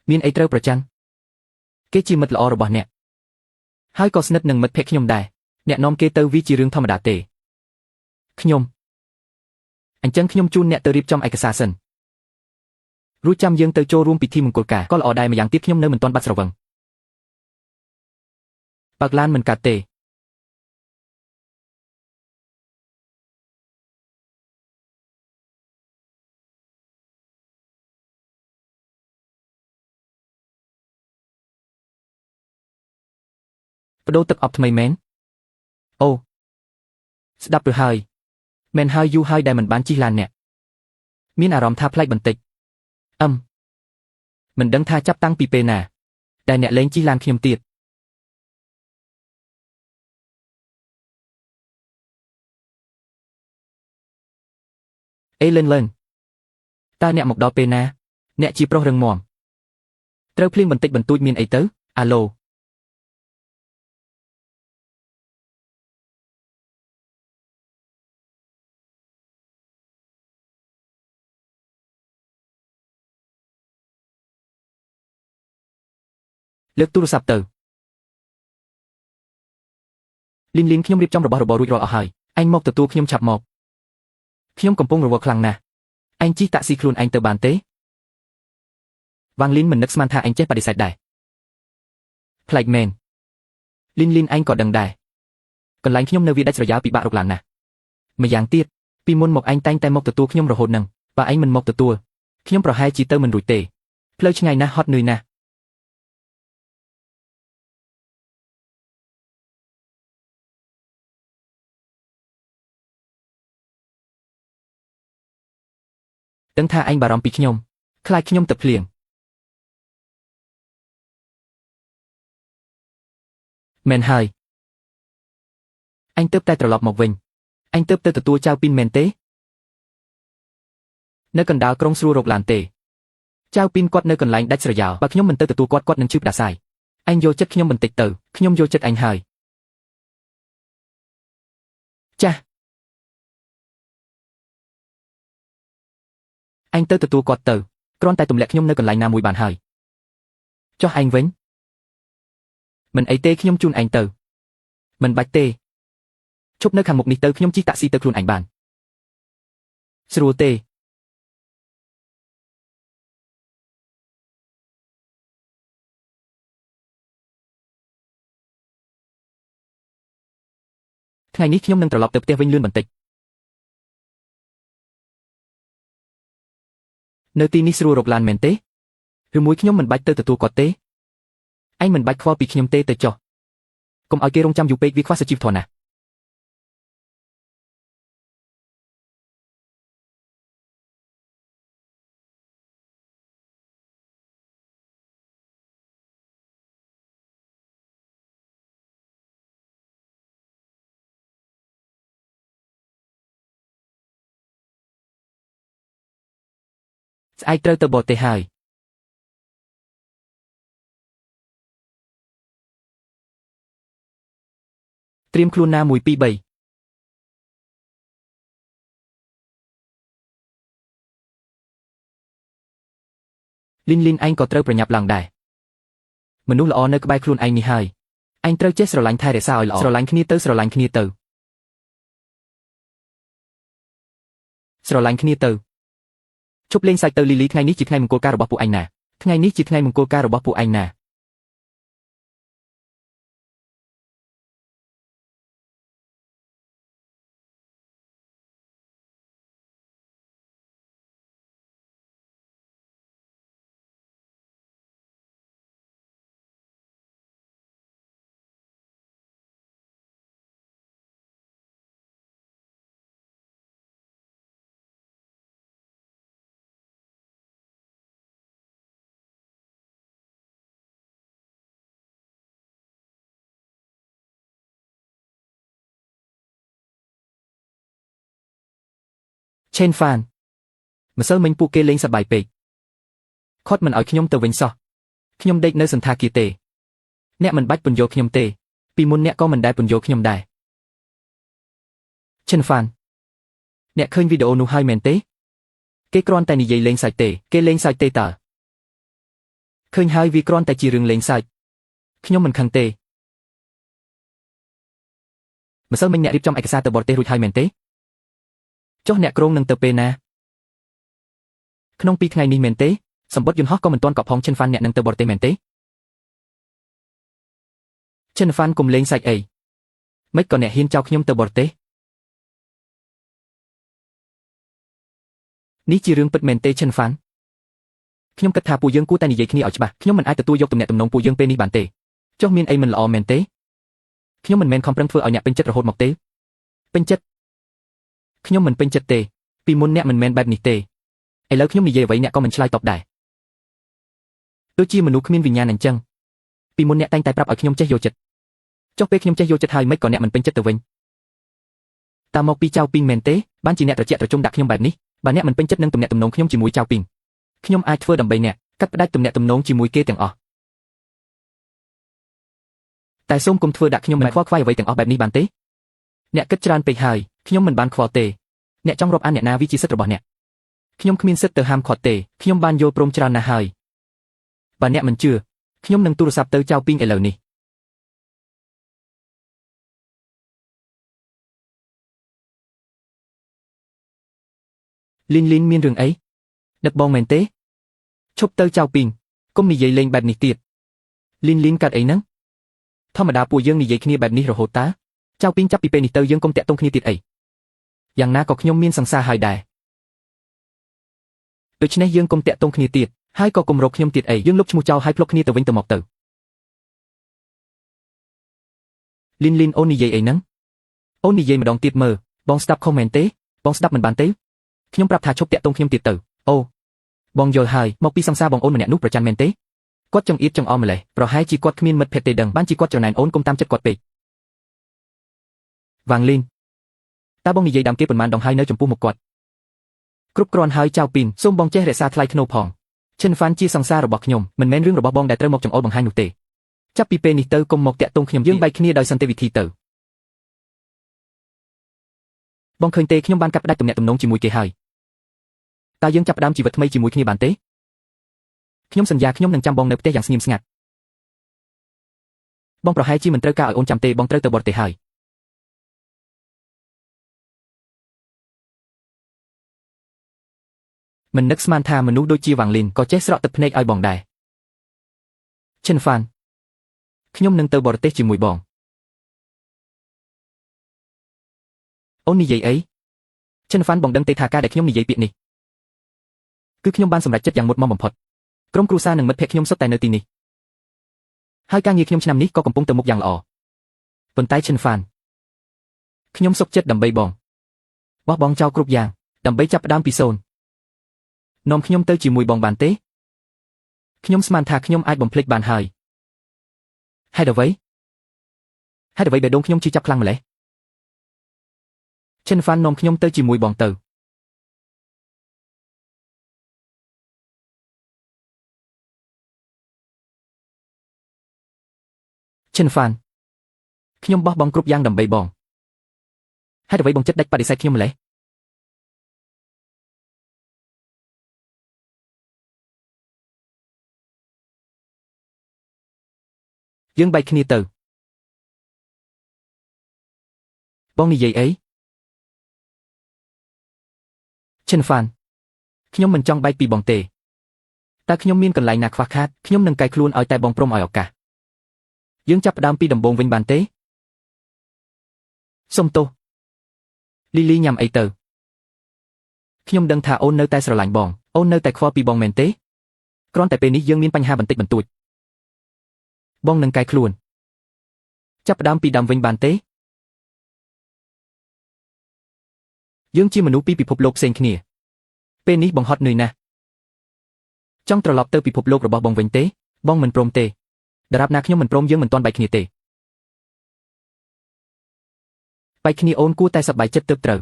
មានអីត្រូវប្រច័ណ្ឌគេជាមិត្តល្អរបស់អ្នកហើយក៏ស្និទ្ធនឹងមិត្តភក្តិខ្ញុំដែរអ្នកនាំគេទៅវាជារឿងធម្មតាទេខ្ញុំអញ្ចឹងខ្ញុំជូនអ្នកទៅរៀបចំឯកសារសិនរួចចាំយើងទៅចូលរួមពិធីមង្គលការក៏ល្អដែរម្យ៉ាងទៀតខ្ញុំនៅមិនទាន់បាត់ស្រវឹងបើកឡានមិនកាត់ទេបដូរទឹកអប់ថ្មីមែនអូស្ដាប់ទៅហើយមែនហើយយូរហើយដែលមិនបានជិះឡានអ្នកមានអារម្មណ៍ថាប្លែកបន្តិចមិនដឹងថាចាប់តាំងពីពេលណាដែលអ្នកលែងជិះឡានខ្ញុំទៀតអេលិនតើអ្នកមកដល់ពេលណាអ្នកជាប្រុសរឹងមាំត្រូវភ្លៀងបន្តិចបន្តួចមានអីទៅអាឡូលើកទូរស័ព្ទទៅលីនខ្ញុំរៀបចំរបស់របររួចរាល់អស់ហើយអញមកទទួលខ្ញុំឆាប់មកខ្ញុំកំពុងរវល់ខ្លាំងណាស់អញជិះតាក់ស៊ីខ្លួនឯងទៅបានទេវ៉ាងលីនមិននឹកស្មានថាអញចេះបដិសេធដែរប្លែកមែនលីនអញក៏ដឹងដែរកន្លែងខ្ញុំនៅវាដាច់ស្រយាលពិបាករកឡានណាស់ម្យ៉ាងទៀតពីមុនមកអញតែងតែមកទទួលខ្ញុំរហូតនឹងបើអញមិនមកទទួលខ្ញុំប្រហែលជាទៅមិនរួចទេផ្លូវឆ្ងាយណាស់ហត់នឿយណាស់ដឹងថាអញបារម្ភពីខ្ញុំខ្លាចខ្ញុំទឹកភ្លៀងមែនហើយអញទើបតែត្រឡប់មកវិញអញទើបទៅទទួលចៅពីនមែនទេនៅកណ្ដាលក្រុងស្រួលរកឡានទេចៅពីនគាត់នៅកន្លែងដាច់ស្រយាលបើខ្ញុំមិនទៅទទួលគាត់នឹងឈឺផ្ដាសាយអញយកចិត្តខ្ញុំបន្តិចទៅខ្ញុំយកចិត្តអញហើយចាស់ អញទៅទទួលគាត់ទៅគ្រាន់តែទម្លាក់ខ្ញុំនៅកន្លែងណាមួយបានហើយចុះឯងវិញមិនអីទេខ្ញុំជូនឯងទៅមិនបាច់ទេឈប់នៅខាងមុខនេះទៅខ្ញុំជិះតាក់ស៊ីទៅខ្លួនឯងបានស្រួលទេថ្ងៃនេះខ្ញុំនឹងត្រឡប់ទៅផ្ទះវិញលឿនបន្តិចនៅទីនេះស្រួលរកឡានមែនទេឬមួយខ្ញុំមិនបាច់ទៅទទួលគាត់ទេឯងមិនបាច់ខ្វល់ពីខ្ញុំទេទៅចុះកុំឲ្យគេរងចាំយូរពេកវាខ្វះសុជីវធម៌ណាស់ស្អែកត្រូវទៅបរទេសហើយត្រៀមខ្លួនណា1 2 3លីនឯងក៏ត្រូវប្រញាប់ឡើងដែរមនុស្សល្អនៅក្បែរខ្លួនឯងនេះហើយឯងត្រូវចេះស្រឡាញ់ថែរក្សាឲ្យល្អស្រឡាញ់គ្នាទៅស្រឡាញ់គ្នាទៅជប់លេងសាច់ទៅលីថ្ងៃនេះជាថ្ងៃមង្គលការរបស់ពួកឯងណាថ្ងៃនេះជាថ្ងៃមង្គលការរបស់ពួកឯងណាឆេនហ្វានម្សិលមិញពួកគេលេងសប្បាយពេកខត់មិនឲ្យខ្ញុំទៅវិញសោះខ្ញុំដេកនៅសន្តាគារទេអ្នកមិនបាច់ពន្យល់ខ្ញុំទេពីមុនអ្នកក៏មិនដែលពន្យល់ខ្ញុំដែរឆេនហ្វានអ្នកឃើញវីដេអូនោះហើយមែនទេគេគ្រាន់តែនិយាយលេងសើចទេគេលេងសើចទេតើឃើញហើយវាគ្រាន់តែជារឿងលេងសើចខ្ញុំមិនខឹងទេម្សិលមិញអ្នករៀបចំឯកសារទៅបរទេសរួចហើយមែនទេចុះអ្នកក្រុងនឹងទៅពេលណាក្នុង2ថ្ងៃនេះមែនទេសម្បត្តិយន្តហោះក៏មិនទាន់កក់ផងឆិនហ្វានអ្នកនឹងទៅបរទេសមែនទេឆិនហ្វានកុំលេងសាច់អីមិនក៏អ្នកហ៊ានចោលខ្ញុំទៅបរទេសនេះជារឿងពិតមែនទេឆិនហ្វានខ្ញុំគិតថាពួកយើងគួរតែនិយាយគ្នាឲ្យច្បាស់ខ្ញុំមិនអាចទទួលយកទំនាក់ទំនងពួកយើងពេលនេះបានទេចុះមានអីមិនល្អមែនទេខ្ញុំមិនមែនខំប្រឹងធ្វើឲ្យអ្នកពេញចិត្តរហូតមកទេពេញចិត្តខ្ញុំមិនពេញចិត្តទេពីមុនអ្នកមិនមែនបែបនេះទេឥឡូវខ្ញុំនិយាយអ្វីអ្នកក៏មិនឆ្លើយតបដែរដូចជាមនុស្សគ្មានវិញ្ញាណអញ្ចឹងពីមុនអ្នកតែងតែប្រាប់ឲ្យខ្ញុំចេះយកចិត្តចុះពេលខ្ញុំចេះយកចិត្តហើយមិនក៏អ្នកមិនពេញចិត្តទៅវិញតើមកពីចៅពីងមែនទេបានជាអ្នកត្រជាក់ត្រជុំដាក់ខ្ញុំបែបនេះបើអ្នកមិនពេញចិត្តនឹងទំនាក់ទំនងខ្ញុំជាមួយចៅពីងខ្ញុំអាចធ្វើដើម្បីអ្នកកាត់ផ្តាច់ទំនាក់ទំនងជាមួយគេទាំងអស់តែសូមកុំធ្វើដាក់ខ្ញុំមិនខ្វល់ខ្វាយអ្វីទាំងអស់បែបនេះបានទេអ្នកគិតច្រើនពេកហើយខ្ញុំមិនបានខ្វល់ទេអ្នកចង់រាប់អានអ្នកណាវាជាសិទ្ធិរបស់អ្នកខ្ញុំគ្មានសិទ្ធិទៅហាមឃាត់ទេខ្ញុំបានយល់ព្រមច្រើនណាស់ហើយបើអ្នកមិនជឿខ្ញុំនឹងទូរស័ព្ទទៅចៅពីងឥឡូវនេះលីនមានរឿងអីដឹកបងមែនទេឈប់ទៅចៅពីងកុំនិយាយលេងបែបនេះទៀតលីនកាត់អីហ្នឹងធម្មតាពួកយើងនិយាយគ្នាបែបនេះរហូតតាចៅពីងចាប់ពីពេលនេះទៅយើងកុំតាក់ទងគ្នាទៀតអីយ៉ាងណាក៏ខ្ញុំមានសង្សារហើយដែរដូច្នេះយើងកុំតាក់ទងគ្នាទៀតហើយក៏កុំរកខ្ញុំទៀតអីយើងលុបឈ្មោះចោលហើយភ្លុកគ្នាទៅវិញទៅមកទៅលីនអូននិយាយអីហ្នឹងអូននិយាយម្ដងទៀតមើលបងស្ដាប់ខុសមែនទេបងស្ដាប់មិនបានទេខ្ញុំប្រាប់ថាឈប់តាក់ទងខ្ញុំទៀតទៅអូបងយល់ហើយមកពីសង្សារបងអូនម្នាក់នោះប្រច័ណ្ឌមែនទេគាត់ចង្អៀតចង្អល់ម្លេះប្រហែលជាគាត់គ្មានមិត្តភក្តិទេដឹងបានជាគាត់ច្រណែនអូនកុំតាមចិត្តគាត់ពេកវ៉ាងលីនតើបងនិយាយដើមគេប៉ុន្មានដងហើយនៅចំពោះមុខគាត់គ្រប់គ្រាន់ហើយចៅពីនសូមបងចេះរក្សាថ្លៃថ្នូរផងឈិនហ្វានជាសង្សាររបស់ខ្ញុំមិនមែនរឿងរបស់បងដែលត្រូវមកចង្អុលបង្ហាញនោះទេចាប់ពីពេលនេះទៅកុំមកតាក់ទងខ្ញុំយើងបែកគ្នាដោយសន្តិវិធីទៅបងឃើញទេខ្ញុំបានកាត់ផ្តាច់ទំនាក់ទំនងជាមួយគេហើយ តើយើងចាប់ផ្ដើមជីវិតថ្មីជាមួយគ្នាបានទេខ្ញុំសន្យាខ្ញុំនឹងចាំបងនៅផ្ទះយ៉ាងស្ងៀមស្ងាត់បងប្រហែលជាមិនត្រូវការឲ្យអូនចាំទេបងត្រូវទៅបរទេសហើយមិននឹកស្មានថាមនុស្សដូចជាវ៉ាងលីនក៏ចេះស្រក់ទឹកភ្នែកឲ្យបងដែរឈិនហ្វានខ្ញុំនឹងទៅបរទេសជាមួយបងអូននិយាយអីឈិនហ្វានបងដឹងទេថាការដែលខ្ញុំនិយាយពាក្យនេះគឺខ្ញុំបានសម្រេចចិត្តយ៉ាងមុតមមបំផុតក្រុមគ្រួសារនិងមិត្តភក្តិខ្ញុំសុទ្ធតែនៅទីនេះហើយការងារខ្ញុំឆ្នាំនេះក៏កំពុងទៅមុខយ៉ាងល្អប៉ុន្តែឈិនហ្វានខ្ញុំសុខចិត្តដើម្បីបងបោះបង់ចោលគ្រប់យ៉ាងដើម្បីចាប់ផ្ដើមពីសូន្យនាំខ្ញុំទៅជាមួយបងបានទេខ្ញុំស្មានថាខ្ញុំអាចបំភ្លេចបានហើយហេតុអ្វីបេះដូងខ្ញុំឈឺចាប់ខ្លាំងម្ល៉េះឈិនហ្វាននាំខ្ញុំទៅជាមួយបងទៅឈិនហ្វានខ្ញុំបោះបង់គ្រប់យ៉ាងដើម្បីបងហេតុអ្វីបងចិត្តដាច់បដិសេធខ្ញុំម្ល៉េះយើងបែកគ្នាទៅបងនិយាយអីឈិនហ្វានខ្ញុំមិនចង់បែកពីបងទេតែខ្ញុំមានកន្លែងណាខ្វះខាតខ្ញុំនឹងកែខ្លួនឲ្យតែបងព្រមឲ្យឱកាសយើងចាប់ផ្ដើមពីដំបូងវិញបានទេសុំទោសលីលីញ៉ាំអីទៅខ្ញុំដឹងថាអូននៅតែស្រឡាញ់បងអូននៅតែខ្វល់ពីបងមែនទេគ្រាន់តែពេលនេះយើងមានបញ្ហាបន្តិចបន្តួចបងនឹងកែខ្លួនចាប់ផ្ដើមពីដើមវិញបានទេយើងជាមនុស្សពីពិភពលោកផ្សេងគ្នាពេលនេះបងហត់នឿយណាស់ចង់ត្រឡប់ទៅពិភពលោករបស់បងវិញទេបងមិនព្រមទេដរាបណាខ្ញុំមិនព្រមយើងមិនទាន់បែកគ្នាទេបែកគ្នាអូនគួរតែសប្បាយចិត្តទើបត្រូវ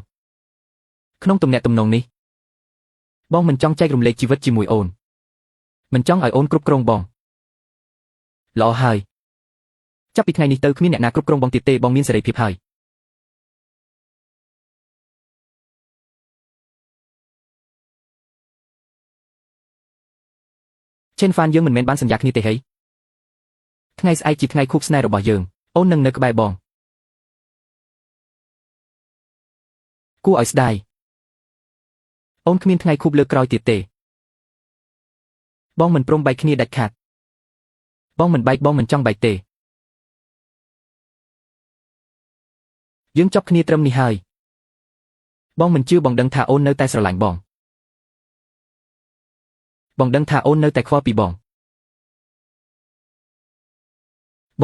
ក្នុងទំនាក់ទំនងនេះបងមិនចង់ចែករំលែកជីវិតជាមួយអូនមិនចង់ឲ្យអូនគ្រប់គ្រងបងល្អហើយចាប់ពីថ្ងៃនេះទៅគ្មានអ្នកណាគ្រប់គ្រងបងទៀតទេបងមានសេរីភាពហើយឈិនហ្វានយើងមិនមែនបានសន្យាគ្នាទេហីថ្ងៃស្អែកជាថ្ងៃខួបស្នេហ៍របស់យើងអូននឹងនៅក្បែរបងគួរឲ្យស្ដាយអូនគ្មានថ្ងៃខួបលើកក្រោយទៀតទេបងមិនព្រមបែកគ្នាដាច់ខាតបងមិនបែកបងមិនចង់បែកទេយើងចប់គ្នាត្រឹមនេះហើយបងមិនជឿបងដឹងថាអូននៅតែស្រឡាញ់បងដឹងថាអូននៅតែខ្វល់ពីប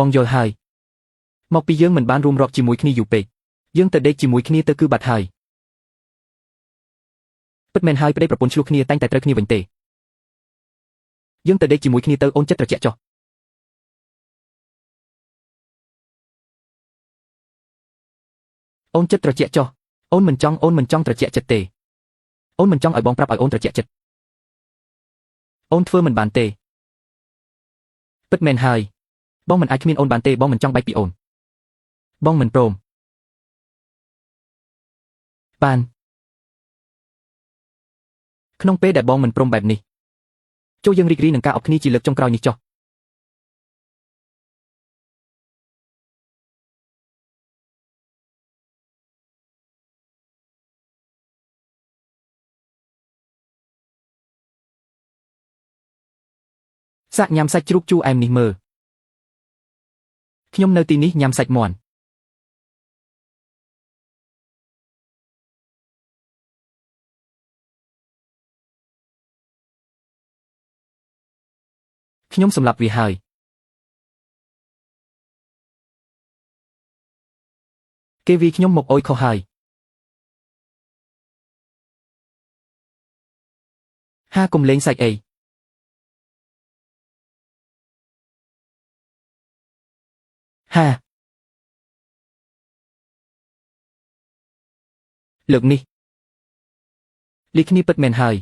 ងយល់ហើយមកពីយើងមិនបានរួមរាប់ជាមួយគ្នាយូរពេកយើងទៅដេកជាមួយគ្នាទៅគឺបាត់ហើយពិតមែនហើយប្តីប្រពន្ធឆ្លោះគ្នាតែងតែត្រូវគ្នាវិញទេយើងទៅដេកជាមួយគ្នាទៅអូនចិត្តត្រជាក់ចុះអូនចិត្តត្រជាក់ចុះអូនមិនចង់ត្រជាក់ចិត្តទេអូនមិនចង់ឲ្យបងប្រាប់ឲ្យអូនត្រជាក់ចិត្តអូនធ្វើមិនបានទេពិតមែនហើយបងមិនអាចគ្មានអូនបានទេបងមិនចង់បែកពីអូនបងមិនព្រមបានក្នុងពេលដែលបងមិនព្រមបែបនេះចូលយើងរីករាយនឹងការអបគ្នាជាលើកចុងក្រោយនេះចុះសាក់ញ៉ាំសាច់ជ្រូកជូរអែមនេះមើលខ្ញុំនៅទីនេះញ៉ាំសាច់មាន់ខ្ញុំសម្លាប់វាហើយគេវាយខ្ញុំមកអុយខុសហើយហាកុំលេងសាច់អីហាលើកនេះលីគ្នាពិតមែនហើយ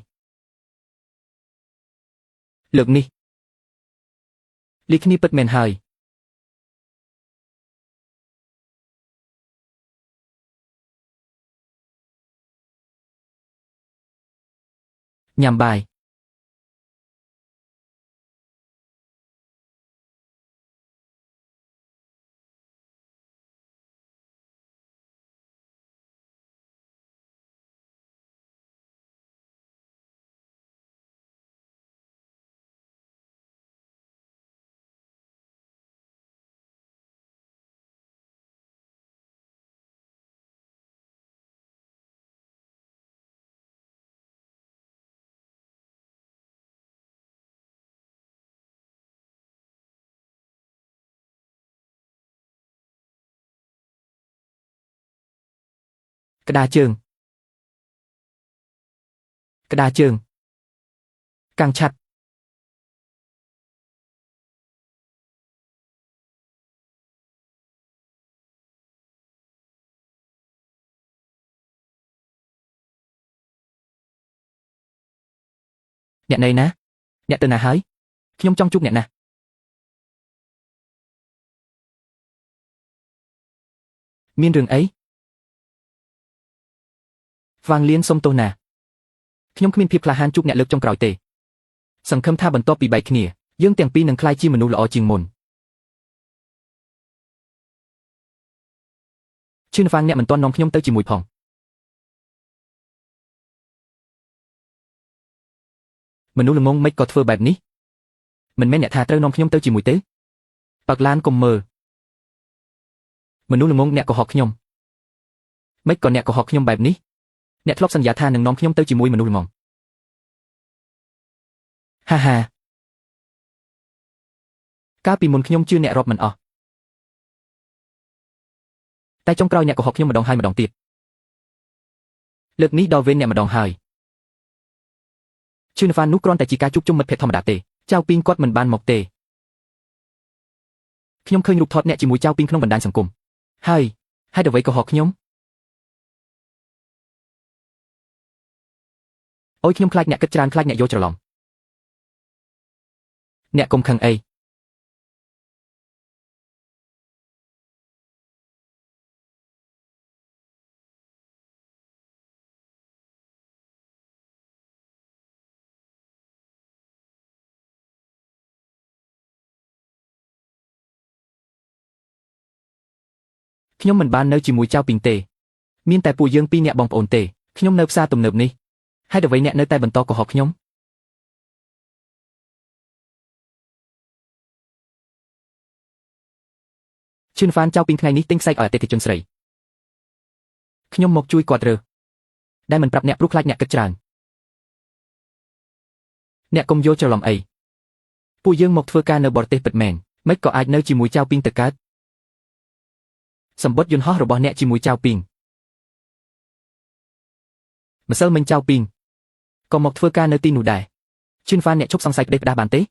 លើកនេះលីគ្នាពិតមែនហើយ ញ៉ាំបាយក្តារជើងក្តារជើងកាំងឆាត់អ្នកនៅណាអ្នកទៅណាហើយខ្ញុំចង់ជួបអ្នកណាមានរឿងអីវ៉ាងលៀនសុំទោសណាខ្ញុំគ្មានភាពក្លាហានជួបអ្នកលើកចុងក្រោយទេសង្ឃឹមថាបន្ទាប់ពីបែកគ្នាយើងទាំងពីរនឹងក្លាយជាមនុស្សល្អជាងមុនឈឺនវ៉ាងអ្នកមិនទាន់នាំខ្ញុំទៅជាមួយផងមនុស្សល្ងងមិនក៏ធ្វើបែបនេះមិនមែនអ្នកថាត្រូវនាំខ្ញុំទៅជាមួយទេប៉ាក់ឡានកុំមើលមនុស្សល្ងងអ្នកកុហកខ្ញុំមិនក៏អ្នកកុហកខ្ញុំបែបនេះអ្នកធ្លាប់សន្យាថានឹងនាំខ្ញុំទៅជាមួយមនុស្សល្ងងហាហាកាលពីមុនខ្ញុំជឿអ្នករាប់មិនអស់តែចុងក្រោយអ្នកកុហកខ្ញុំម្ដងហើយម្ដងទៀតលើកនេះដល់វេនអ្នកម្ដងហើយឈឺនវ៉ាននោះគ្រាន់តែជាការជួបជុំមិត្តភក្តិធម្មតាទេចៅពីងគាត់មិនបានមកទេខ្ញុំឃើញរូបថតអ្នកជាមួយចៅពីងក្នុងបណ្ដាញសង្គមហើយហេតុអ្វីកុហកខ្ញុំអូយខ្ញុំខ្លាចអ្នកគិតច្រើនខ្លាចអ្នកយល់ច្រឡំអ្នកកុំខឹងអីខ្ញុំមិនបាននៅជាមួយចៅពីងទេមានតែពួកយើងពីរនាក់បងប្អូនទេខ្ញុំនៅផ្សារទំនើបនេះហេតុអ្វីអ្នកនៅតែបន្តកុហកខ្ញុំឈឿនហ្វានចៅពីងថ្ងៃនេះទិញខ្សែឲ្យអតិថិជនស្រីខ្ញុំមកជួយគាត់រើសដែលមិនប្រាប់អ្នកព្រោះខ្លាចអ្នកគិតច្រើនអ្នកកុំយល់ច្រឡំអីពួកយើងមកធ្វើការនៅបរទេសពិតមែនមិនក៏អាចនៅជាមួយចៅពីងទៅកើតសម្បត្តិយន្តហោះរបស់អ្នកជាមួយចៅពីងម្សិលមិញចៅពីងក៏មកធ្វើការនៅទីនោះដែរឈឿនហ្វានអ្នកឈប់សង្ស័យផ្ដេសផ្ដាសបានទេ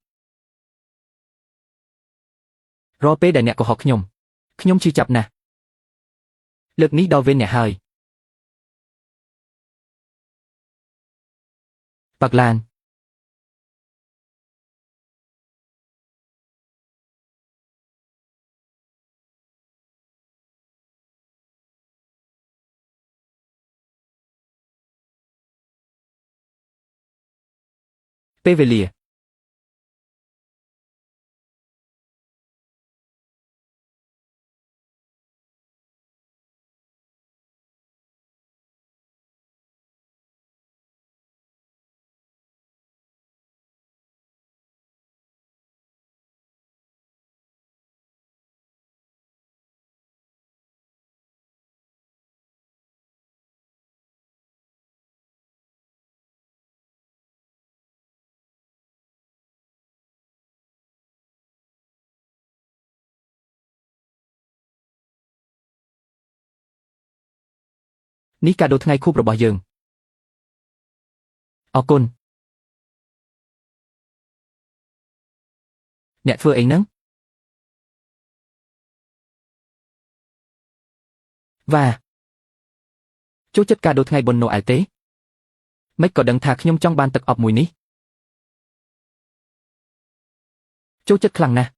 រាល់ពេលដែលអ្នកកុហកខ្ញុំឈឺចាប់ណាស់លើកនេះដល់វេនអ្នកហើយប៉ាក់ឡានពេលវេលានេះកាដូថ្ងៃខួបរបស់យើងអរគុណអ្នកធ្វើអីហ្នឹងវ៉ាចូលចិត្តកាដូថ្ងៃបុណ្យណូអែលទេមិនក៏ដឹងថាខ្ញុំចង់បានទឹកអប់មួយនេះចូលចិត្តខ្លាំងណាស់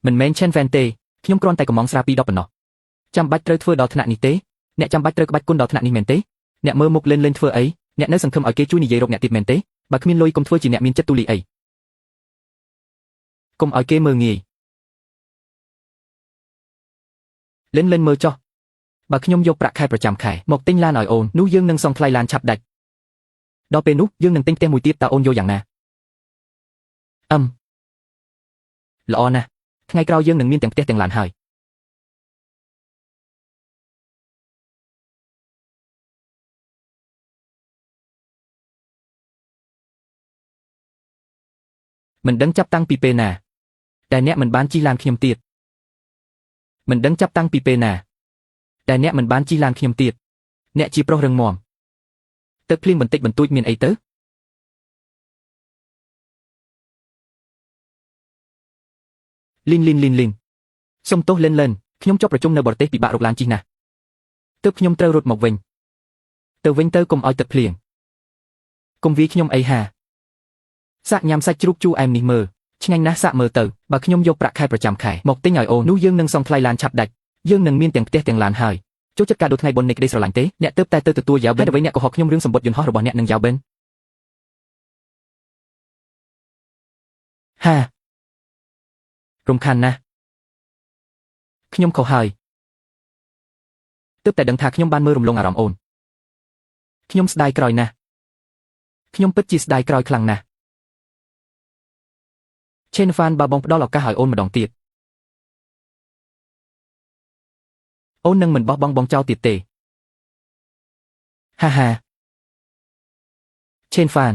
មិនមែន Chen Fan ទេខ្ញុំគ្រាន់តែកំងស្រាពី10ប៉ុណ្ណោះចាំបាច់ត្រូវធ្វើដល់ថ្នាក់នេះទេអ្នកចាំបាច់ត្រូវក្បាច់គុណដល់ថ្នាក់នេះមែនទេអ្នកមើលមុខលេងធ្វើអីអ្នកនៅសង្ឃឹមឲ្យគេជួយនិយាយរកអ្នកទៀតមែនទេបើគ្មានលុយកុំធ្វើជាអ្នកមានចិត្តទូលីអីកុំឲ្យគេមើលងាយលេងមើលចុះបើខ្ញុំយកប្រាក់ខែប្រចាំខែមកទិញឡានឲ្យអូននោះយើងនឹងសងថ្លៃឡានឆាប់ដាច់ដល់ពេលនោះយើងនឹងទិញផ្ទះមួយទៀតតើអូនយកយ៉ាងណាល្អណាស់ថ្ងៃក្រោយយើងនឹងមានទាំងផ្ទះទាំងឡានហើយមិនដឹងចាប់តាំងពីពេលណាតែអ្នកមិនបានជិះឡានខ្ញុំទៀតមិនដឹងចាប់តាំងពីពេលណាតែអ្នកមិនបានជិះឡានខ្ញុំទៀតអ្នកជាប្រុសរឹងមាំទឹកភ្លៀងបន្តិចបន្តួចមានអីទៅលីនសុំទោសលេនខ្ញុំជាប់ប្រជុំនៅបរទេសពិបាករកឡានជិះណាស់ទើបខ្ញុំត្រូវរត់មកវិញទៅកុំឲ្យទឹកភ្លៀងកុំវាយខ្ញុំអីហាសាក់ញ៉ាំសាច់ជ្រូកជូរអែមនេះមើលឆ្ងាញ់ណាស់សាក់មើលទៅបើខ្ញុំយកប្រាក់ខែប្រចាំខែមកទិញឲ្យអូននោះយើងនឹងសងថ្លៃឡានឆាប់ដាច់យើងនឹងមានទាំងផ្ទះទាំងឡានហើយចូលចិត្តការដូរថ្ងៃបុណ្យនៃក្តីស្រឡាញ់ទេអ្នកទើបតែទៅទទួលយ៉ាវបិនអ្វីអ្នកកុហកខ្ញុំរឿងសម្បត្តិយន្តហោះរបស់អ្នកនឹងយ៉ាវបិនហារំខានណាស់ខ្ញុំខុសហើយទើបតែដឹងថាខ្ញុំបានមើលរំលងអារម្មណ៍អូនខ្ញុំស្ដាយក្រោយណាស់ខ្ញុំពិតជាស្ដាយក្រោយខ្លាំងណាស់ឆេនហ្វានបើបងផ្ដល់ឱកាសឲ្យអូនម្ដងទៀតអូននឹងមិនបោះបង់បងចោលទៀតទេហាឆេនហ្វាន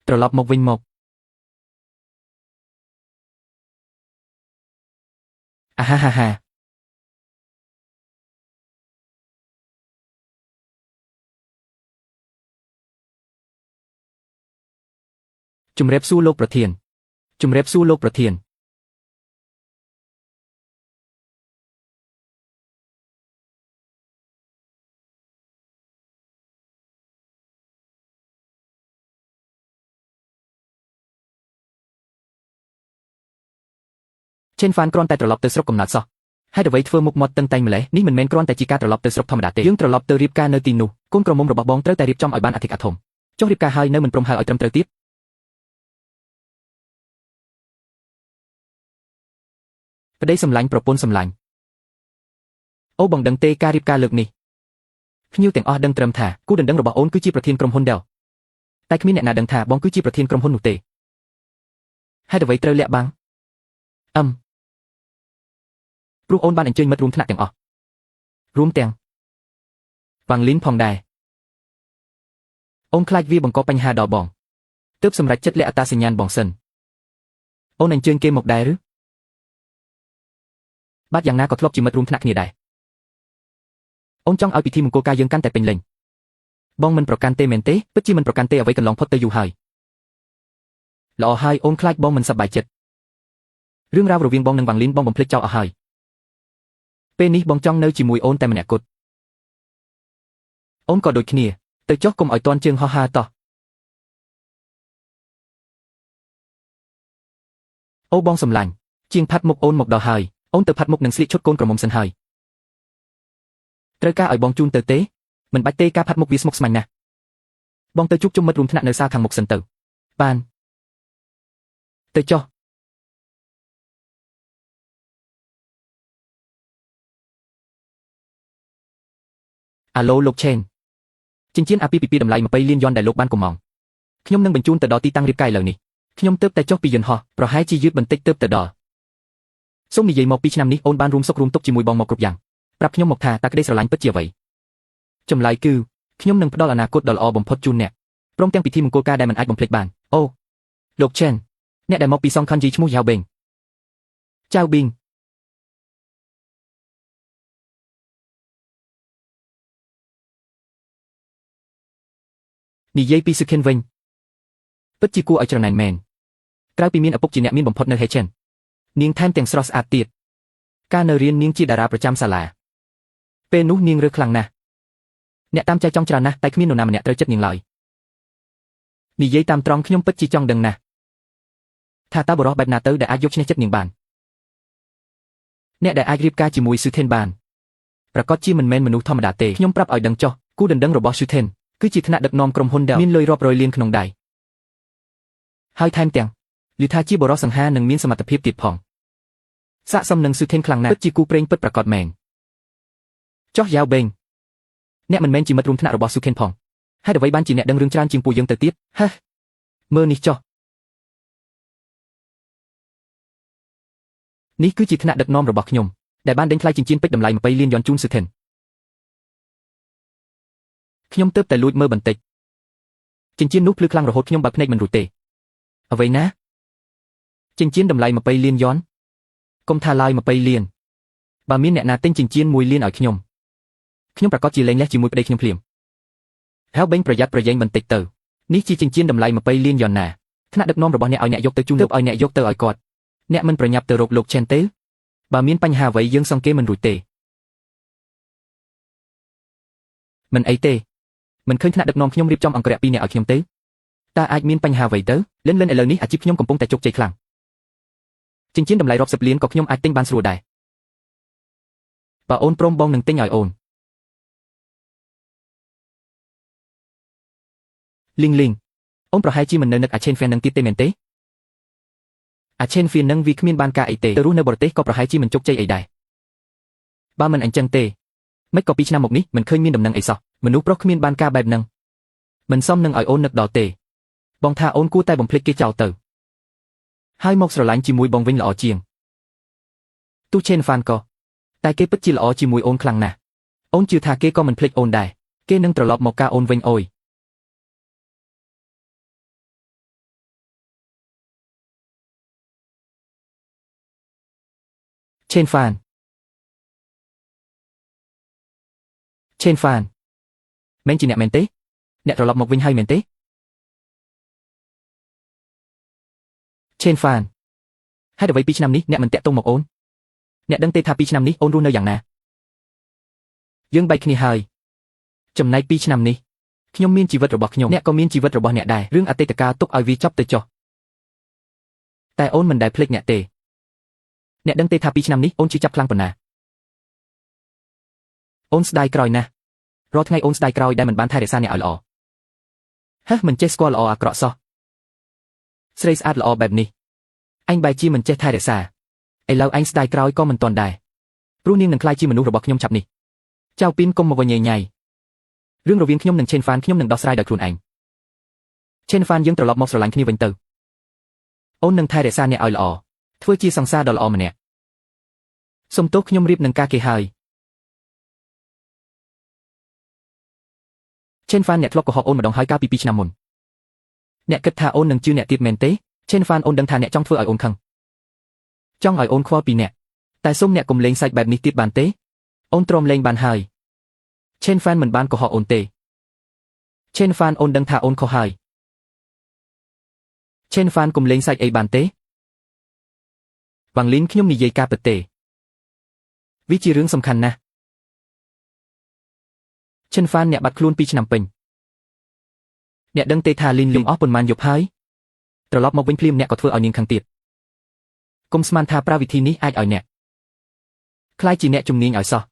ត្រឡប់មកវិញមកហាជំរាបសួរលោកប្រធានជំរាបសួរលោកប្រធានឆេនហ្វានគ្រាន់តែត្រឡប់ទៅស្រុកកំណើតសោះហើយអ្វីធ្វើមុខមាត់តឹងតែងម្លេះនេះមិនមែនគ្រាន់តែជាការត្រឡប់ទៅស្រុកធម្មតាទេយើងត្រឡប់ទៅរៀបការនៅទីនោះកូនក្រមុំរបស់បងត្រូវតែរៀបចំឲ្យបានអធិកអធមចុះរៀបការហើយនៅមិនព្រមហៅឲ្យត្រឹមត្រូវទៀតប្តីសម្លាញ់ប្រពន្ធសម្លាញ់អូបងដឹងទេការរៀបការលើកនេះភ្ញៀវទាំងអស់ដឹងត្រឹមថាគូដណ្ដឹងរបស់អូនគឺជាប្រធានក្រុមហ៊ុន Dell តែគ្មានអ្នកណាដឹងថាបងគឺជាប្រធានក្រុមហ៊ុននោះទេហើយអ្វីត្រូវលាក់បាំងព្រោះអូនបានអញ្ជើញមិត្តរួមថ្នាក់ទាំងអស់រួមទាំងវ៉ាងលីនផងដែរអូនខ្លាចវាបង្កបញ្ហាដល់បងទើបសម្រេចចិត្តលាក់អត្តសញ្ញាណបងសិនអូនអញ្ជើញគេមកដែរឬបាទយ៉ាងណាក៏ធ្លាប់ជាមិត្តរួមថ្នាក់គ្នាដែរអូនចង់ឲ្យពិធីមង្គលការយើងកាន់តែពេញលេញបងមិនប្រកាន់ទេមែនទេពិតជាមិនប្រកាន់ទេអ្វីកន្លងផុតទៅយូរហើយល្អហើយអូនខ្លាចបងមិនសប្បាយចិត្តរឿងរ៉ាវរវាងបងនិងវ៉ាងលីនបងបំភ្លេចចោលអស់ហើយពេលនេះបងចង់នៅជាមួយអូនតែម្នាក់គត់អូនក៏ដូចគ្នាទៅចុះកុំឲ្យតន់ជើងហោះហើរតោះអូបងសម្លាញ់ជាងផាត់មុខអូនមកដល់ហើយអូនទៅផាត់មុខនឹងស្លៀកឈុតកូនក្រមុំសិនហើយត្រូវការឲ្យបងជូនទៅទេមិនបាច់ទេការផាត់មុខវាស្មុគស្មាញណាស់បងទៅជួបជុំមិត្តរួមថ្នាក់នៅសាលខាងមុខសិនទៅបានទៅចុះអាឡូលោកឆេនចិញ្ចៀនអាពាហ៍ពិពាហ៍តម្លៃ20លានយ៉នដែលលោកបានកុំងខ្ញុំនឹងបញ្ជូនទៅដល់ទីតាំងរៀបការឥឡូវនេះខ្ញុំទើបតែចុះពីយន្តហោះប្រហែលជាយឺតបន្តិចទើបទៅដល់សូមនិយាយមកពីឆ្នាំនេះអូនបានរួមសុខរួមទុក្ខជាមួយបងមកគ្រប់យ៉ាងប្រាប់ខ្ញុំមកថាតើក្តីស្រឡាញ់ពិតជាអ្វីចម្លើយគឺខ្ញុំនឹងផ្ដល់អនាគតដ៏ល្អបំផុតជូនអ្នកព្រមទាំងពិធីមង្គលការដែលមិនអាចបំភ្លេចបានអូលោកឆេនអ្នកដែលមកពីសងខានជីឈ្មោះយ៉ាវបេងចៅប៊ីងនិយាយពីសុខិនវិញពិតជាគួរឲ្យច្រណែនមែនក្រៅពីមានឪពុកជាអ្នកមានបំផុតនៅហេឆិននាងថែមទាំងស្រស់ស្អាតទៀតកាលនៅរៀននាងជាតារាប្រចាំសាលាពេលនោះនាងរើសខ្លាំងណាស់អ្នកតាមចែកចង់ច្រើនណាស់តែគ្មាននរណាម្នាក់ត្រូវចិត្តនាងឡើយនិយាយតាមត្រង់ខ្ញុំពិតជាចង់ដឹងណាស់ ថាតើបរិសុទ្ធបែបណាទៅដែលអាចយកឈ្នះចិត្តនាងបានអ្នកដែលអាចរៀបការជាមួយស៊ឺថេនបានប្រកាសជាមិនមែនមនុស្សធម្មតាទេខ្ញុំប្រាប់ឲ្យដឹងចុះគូដណ្ដឹងរបស់ស៊ឺថេនគឺជាថ្នាក់ដឹកនាំក្រុមហ៊ុនដែលមានលុយរាប់រយលានក្នុងដៃហើយថែមទាំងឮថាជាបរិសុទ្ធសង្ហានិងមានសមត្ថភាពទៀតផងស័ក្តិសមនឹងស៊ឺថេនខ្លាំងណាស់ពិតជាគូព្រេងពិតប្រាកដមែនចុះយ៉ាវបេងអ្នកមិនមែនជាមិត្តរួមថ្នាក់របស់ស៊ឺថេនផងហើយអ្វីបានជាអ្នកដឹងរឿងច្រើនជាងពួកយើងទៅទៀតហេមើលនេះចុះនេះគឺជាថ្នាក់ដឹកនាំរបស់ខ្ញុំដែលបានដេញថ្លៃចិញ្ចៀនពេជ្រតម្លៃ20លានយ៉នជូនស៊ឺថេនខ្ញុំទើបតែលួចមើលបន្តិចចិញ្ចៀននោះភ្លឺខ្លាំងរហូតខ្ញុំបើកភ្នែកមិនរួចទេអ្វីណាចិញ្ចៀនតម្លៃ20លានយ៉នកុំថាឡើយ20លានបើមានអ្នកណាទិញចិញ្ចៀន1លានឲ្យខ្ញុំប្រកាសជាលែងលះជាមួយប្តីខ្ញុំភ្លាមហើយបេងប្រយ័ត្នប្រយែងបន្តិចទៅនេះជាចិញ្ចៀនតម្លៃ20លានយ៉នណាថ្នាក់ដឹកនាំរបស់អ្នកឲ្យអ្នកយកទៅជូនទៅឲ្យអ្នកយកទៅឲ្យគាត់អ្នកមិនប្រញាប់ទៅរកលោកឆេនទេបើមានបញ្ហាអ្វីយើងសង្កេតមិនរួចទេមិនអីទេមិនឃើញថ្នាក់ដឹកនាំខ្ញុំរៀបចំអង្គរៈ2នាក់ឲ្យខ្ញុំទេតើអាចមានបញ្ហាអ្វីទៅលិនឥឡូវនេះអាជីពខ្ញុំកំពុងតែជោគជ័យខ្លាំងចិញ្ចៀនតម្លៃរាប់សិបលានក៏ខ្ញុំអាចទិញបានស្រួលដែរបើអូនព្រមបងនឹងទិញឲ្យអូនលីងអូនប្រហែលជាមិននៅនឹកអាឆេនហ្វៀននឹងទៀតទេមែនទេអាឆេនហ្វៀននឹងវាគ្មានបានការអីទេទៅរស់នៅបរទេសក៏ប្រហែលជាមិនជោគជ័យអីដែរបើមិនអញ្ចឹងទេមិនក៏2ឆ្នាំមកនេះមិនឃើញមានដំណឹងអីសោះមនុស្សប្រុសគ្មានបានការបែបហ្នឹងមិនសមនឹងឲ្យអូននឹកដល់ទេបងថាអូនគួរតែបំភ្លេចគេចោលទៅហើយមកស្រឡាញ់ជាមួយបងវិញល្អជាងទូឆេនហ្វានក៏តែគេពិតជាល្អជាមួយអូនខ្លាំងណាស់អូនជឿថាគេក៏មិនភ្លេចអូនដែរគេនឹងត្រឡប់មកការអូនវិញអូយឆេនហ្វានមែនជាអ្នកមែនទេអ្នកត្រឡប់មកវិញហើយមែនទេឆេនហ្វានហេតុអ្វី2ឆ្នាំនេះអ្នកមិនតាក់ទងមកអូនអ្នកដឹងទេថា2ឆ្នាំនេះអូនរស់នៅយ៉ាងណាយើងបែកគ្នាហើយចំណែក2ឆ្នាំនេះខ្ញុំមានជីវិតរបស់ខ្ញុំអ្នកក៏មានជីវិតរបស់អ្នកដែររឿងអតីតកាលទុកឲ្យវាចប់ទៅចុះតែអូនមិនដែលភ្លេចអ្នកទេអ្នកដឹងទេថា2ឆ្នាំនេះអូនជឿចាប់ខ្លាំងប៉ុណ្ណាអូនស្ដាយក្រោយណាស់រាល់ថ្ងៃអូនស្ដាយក្រោយដែលមិនបានថែរក្សាអ្នកឲ្យល្អហេះមិនចេះស្គាល់ល្អអាក្រក់សោះស្រីស្អាតល្អបែបនេះអញបែរជាមិនចេះថែរក្សាឥឡូវអញស្ដាយក្រោយក៏មិនទាន់ដែរព្រោះនាងនឹងក្លាយជាមនុស្សរបស់ខ្ញុំឆាប់នេះចៅពីនកុំមកវញញ៉ៃរឿងរវាងខ្ញុំនិងឆេនហ្វានខ្ញុំនឹងដោះស្រាយដោយខ្លួនឯងឆេនហ្វានយើងត្រឡប់មកស្រឡាញ់គ្នាវិញទៅអូននឹងថែរក្សាអ្នកឲ្យល្អធ្វើជាសង្សារដ៏ល្អម្នាក់សុំទោសខ្ញុំរៀបនឹងការគេហើយឆេនហ្វានអ្នកធ្លាប់កុហកអូនម្ដងហើយកាលពី2ឆ្នាំមុនអ្នកគិតថាអូននឹងជឿអ្នកទៀតមែនទេឆេនហ្វានអូនដឹងថាអ្នកចង់ធ្វើឲ្យអូនខឹងចង់ឲ្យអូនខ្វល់ពីអ្នកតែសូមអ្នកកុំលេងសាច់បែបនេះទៀតបានទេអូនទ្រាំលេងបានហើយឆេនហ្វានមិនបានកុហកអូនទេឆេនហ្វានអូនដឹងថាអូនខុសហើយឆេនហ្វានកុំលេងសាច់អីបានទេវ៉ាងលីនខ្ញុំនិយាយការពិតទេវាជារឿងសំខាន់ណាស់ឆេនហ្វានអ្នកបាត់ខ្លួន2ឆ្នាំពេញអ្នកដឹងទេថាលីនអស់ប៉ុន្មានយប់ហើយត្រឡប់មកវិញភ្លាមអ្នកក៏ធ្វើឲ្យនាងខឹងទៀតកុំស្មានថាប្រាវិធីនេះអាចឲ្យអ្នកខ្លាយជាអ្នកជំនាញឲ្យសោះ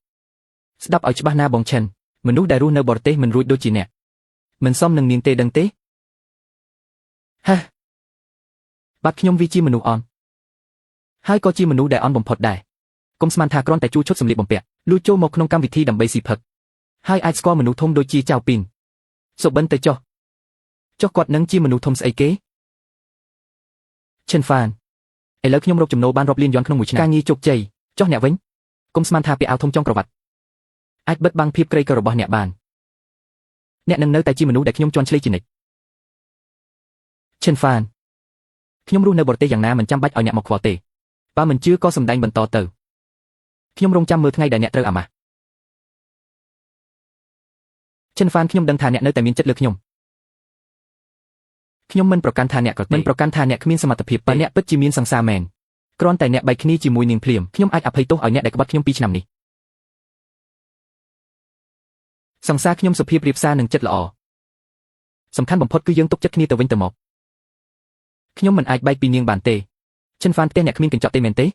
ស្ដាប់ឲ្យច្បាស់ណាបងឆិនមនុស្សដែលរស់នៅបរទេសមិនរួចដូចជាអ្នកមិនសមនឹងនាងទេដឹងទេហេះបាត់ខ្ញុំវាជាមនុស្សអន់ហើយក៏ជាមនុស្សដែលអន់បំផុតដែរកុំស្មានថាគ្រាន់តែជួឈុតសម្លៀកបំពាក់លួចចូលមកក្នុងកម្មវិធីដើម្បីស៊ីផឹកហើយអាចស្គាល់មនុស្សធំដូចជាចៅពីនសុបិនទៅចុះគាត់នឹងជាមនុស្សធំស្អីគេឆិនហ្វានឥឡូវខ្ញុំរកចំណូលបានរាប់លានយ៉នក្នុងមួយឆ្នាំការងារជោគជ័យចុះអ្នកវិញកុំស្មានថាពាក់អាវធំចុងក្រវ៉ាត់អាចបិទបាំងភាពក្រីក្ររបស់អ្នកបានអ្នកនឹងនៅតែជាមនុស្សដែលខ្ញុំជន់ឈ្លេជានិច្ចឆិនហ្វានខ្ញុំរស់នៅបរទេសយ៉ាងណាមិនចាំបាច់ឲ្យអ្នកមកខ្វល់ទេបើមិនជឿក៏សម្ដែងបន្តទៅខ្ញុំរងចាំមើលថ្ងៃដែលអ្នកត្រូវអាម៉ាស់ឆិនហ្វានខ្ញុំដឹងថាអ្នកនៅតែមានចិត្តលើខ្ញុំមិនប្រកាន់ថាអ្នកមិនប្រកាន់ថាអ្នកគ្មានសមត្ថភាពបើអ្នកពិតជាមានសង្សារមែនគ្រាន់តែអ្នកបែកគ្នាជាមួយនាងភ្លាមខ្ញុំអាចអភ័យទោសឲ្យអ្នកដែលក្បត់ខ្ញុំ2ឆ្នាំនេះសង្សារខ្ញុំសុភាពរៀបសារនឹងចិត្តល្អសំខាន់បំផុតគឺយើងទុកចិត្តគ្នាទៅវិញទៅមកខ្ញុំមិនអាចបែកពីនាងបានទេ Chen Fan ផ្ទះអ្នកគ្មានកញ្ចក់ទេមែនទេ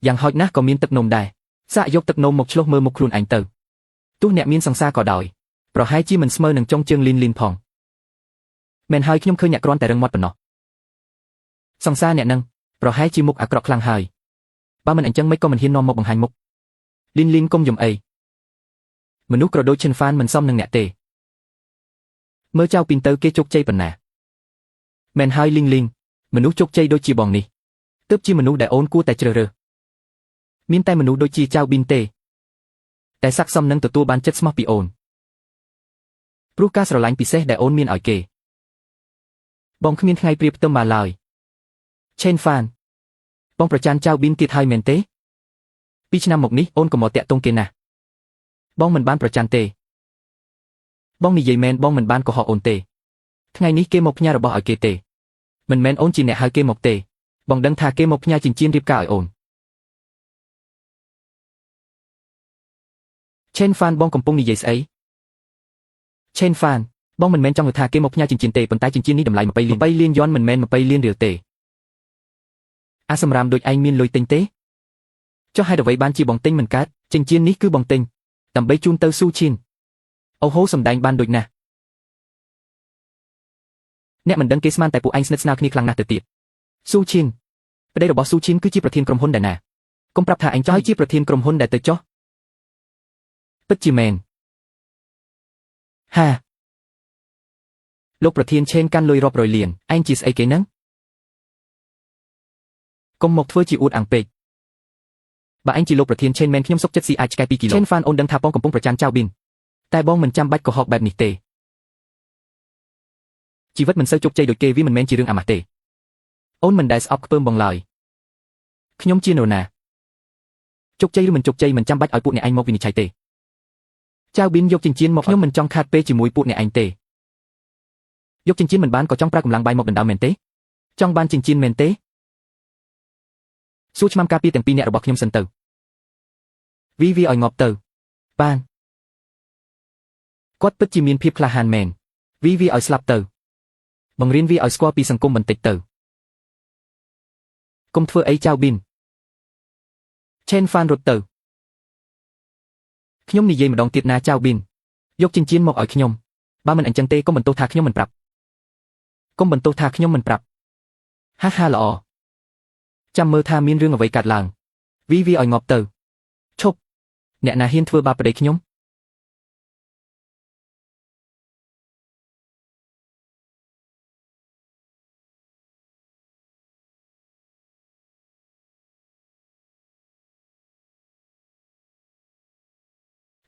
យ៉ាងហោចណាស់ក៏មានទឹកនំដែរសាកយកទឹកនំមកឆ្លុះមើលមុខខ្លួនឯងទៅទោះអ្នកមានសង្សារក៏ដោយប្រហែលជាមិនស្មើនឹងចុងជើងលីនផងមែនហើយខ្ញុំឃើញអ្នកគ្រាន់តែរឹងមាត់ប៉ុណ្ណោះសង្សារអ្នកនឹងប្រហែលជាមុខអាក្រក់ខ្លាំងហើយបើមិនអញ្ចឹងមិនក៏មិនហ៊ាននាំមកបង្ហាញមុខលីនកុំយំអីមនុស្សក៏ដូច Chen Fan មិនសមនឹងអ្នកទេមើលចៅពីនទៅគេជោគជ័យប៉ុណ្ណាមែនហើយលីងមនុស្សជោគជ័យដូចជាបងនេះទើបជាមនុស្សដែលអូនគួរតែជ្រើសរើសមានតែមនុស្សដូចជាចៅប៊ីនទេតែស័ក្តិសមនឹងទទួលបានចិត្តស្មោះពីអូនព្រោះការស្រឡាញ់ពិសេសដែលអូនមានឲ្យគេបងគ្មានថ្ងៃព្រៀបផ្ទឹមបានឡើយ Chen Fan បងប្រច័ណ្ឌចៅប៊ីនទៀតហើយមែនទេ2ឆ្នាំមកនេះអូនក៏មកតាក់ទងគេណាស់បងមិនបានប្រច័ណ្ឌទេបងនិយាយមែនបងមិនបានកុហកអូនទេថ្ងៃនេះគេមកផ្ញើរបស់ឲ្យគេទេមិនមែនអូនជាអ្នកហៅគេមកទេបងដឹងថាគេមកផ្ញើចិញ្ចៀនរៀបការឲ្យអូន Chen Fan បងកំពុងនិយាយស្អី Chen Fan បងមិនមែនចង់ថាគេមកផ្ញើចិញ្ចៀនទេប៉ុន្តែចិញ្ចៀននេះតម្លៃ20លានយ៉នមិនមែន20លានរៀលទេអាសម្រាមដូចឯងមានលុយទិញទេចុះហេតុអ្វីបានជាបងទិញមិនកើតចិញ្ចៀននេះគឺបងទិញដើម្បីជូនទៅស៊ូឈៀនអូហូសម្ដែងបានដូចណាស់អ្នកមិនដឹងគេស្មានតែពួកឯងស្និទ្ធស្នាលគ្នាខ្លាំងណាស់ទៅទៀតស៊ូឈៀនប្តីរបស់ស៊ូឈៀនគឺជាប្រធានក្រុមហ៊ុនដែរណាកុំប្រាប់ថាឯងចង់ជាប្រធានក្រុមហ៊ុនដែរទៅចុះពិតជាមែនហាលោកប្រធានឆេនកាន់លុយរាប់រយលានឯងជាស្អីគេហ្នឹងកុំមកធ្វើជាអួតអាំងពេកបើឯងជាលោកប្រធានឆេនមែនខ្ញុំសុកចិត្តស៊ីអាចឆ្កែ2គីឡូ Chen Fan អូនដឹងថាបងកំពុងប្រច័ណ្ឌចៅប៊ីនតែបងមិនចាំបាច់កុហកបែបនេះទេជីវិតមិនសូវជោគជ័យដូចគេវាមិនមែនជារឿងអាម៉ាស់ទេអូនមិនដែលស្អប់ខ្ពើមបងឡើយខ្ញុំជានរណាជោគជ័យឬមិនជោគជ័យមិនចាំបាច់ឲ្យពួកអ្នកឯងមកវិនិច្ឆ័យទេចៅប៊ីនយកចិញ្ចៀនមកខ្ញុំមិនចង់ខាតពេលជាមួយពួកអ្នកឯងទេយកចិញ្ចៀនមិនបានក៏ចង់ប្រើកម្លាំងបាយមកដណ្ដើមមែនទេចង់បានចិញ្ចៀនមែនទេសួរឆ្មាំការពារទាំងពីរអ្នករបស់ខ្ញុំសិនទៅវាឲ្យងាប់ទៅបានគាត់ពិតជាមានភាពក្លាហានមែនវាឲ្យស្លាប់ទៅបង្រៀនវាឲ្យស្គាល់ពីសង្គមបន្តិចទៅកុំធ្វើអីចៅប៊ីន Chen Fan រត់ទៅខ្ញុំនិយាយម្ដងទៀតណាចៅប៊ីនយកចិញ្ចៀនមកឲ្យខ្ញុំបើមិនអញ្ចឹងទេកុំបន្ទោសថាខ្ញុំមិនប្រាប់កុំបន្ទោសថាខ្ញុំមិនប្រាប់ហាល្អចាំមើលថាមានរឿងអ្វីកើតឡើងវាឲ្យងាប់ទៅឈប់អ្នកណាហ៊ានធ្វើបាបប្តីខ្ញុំ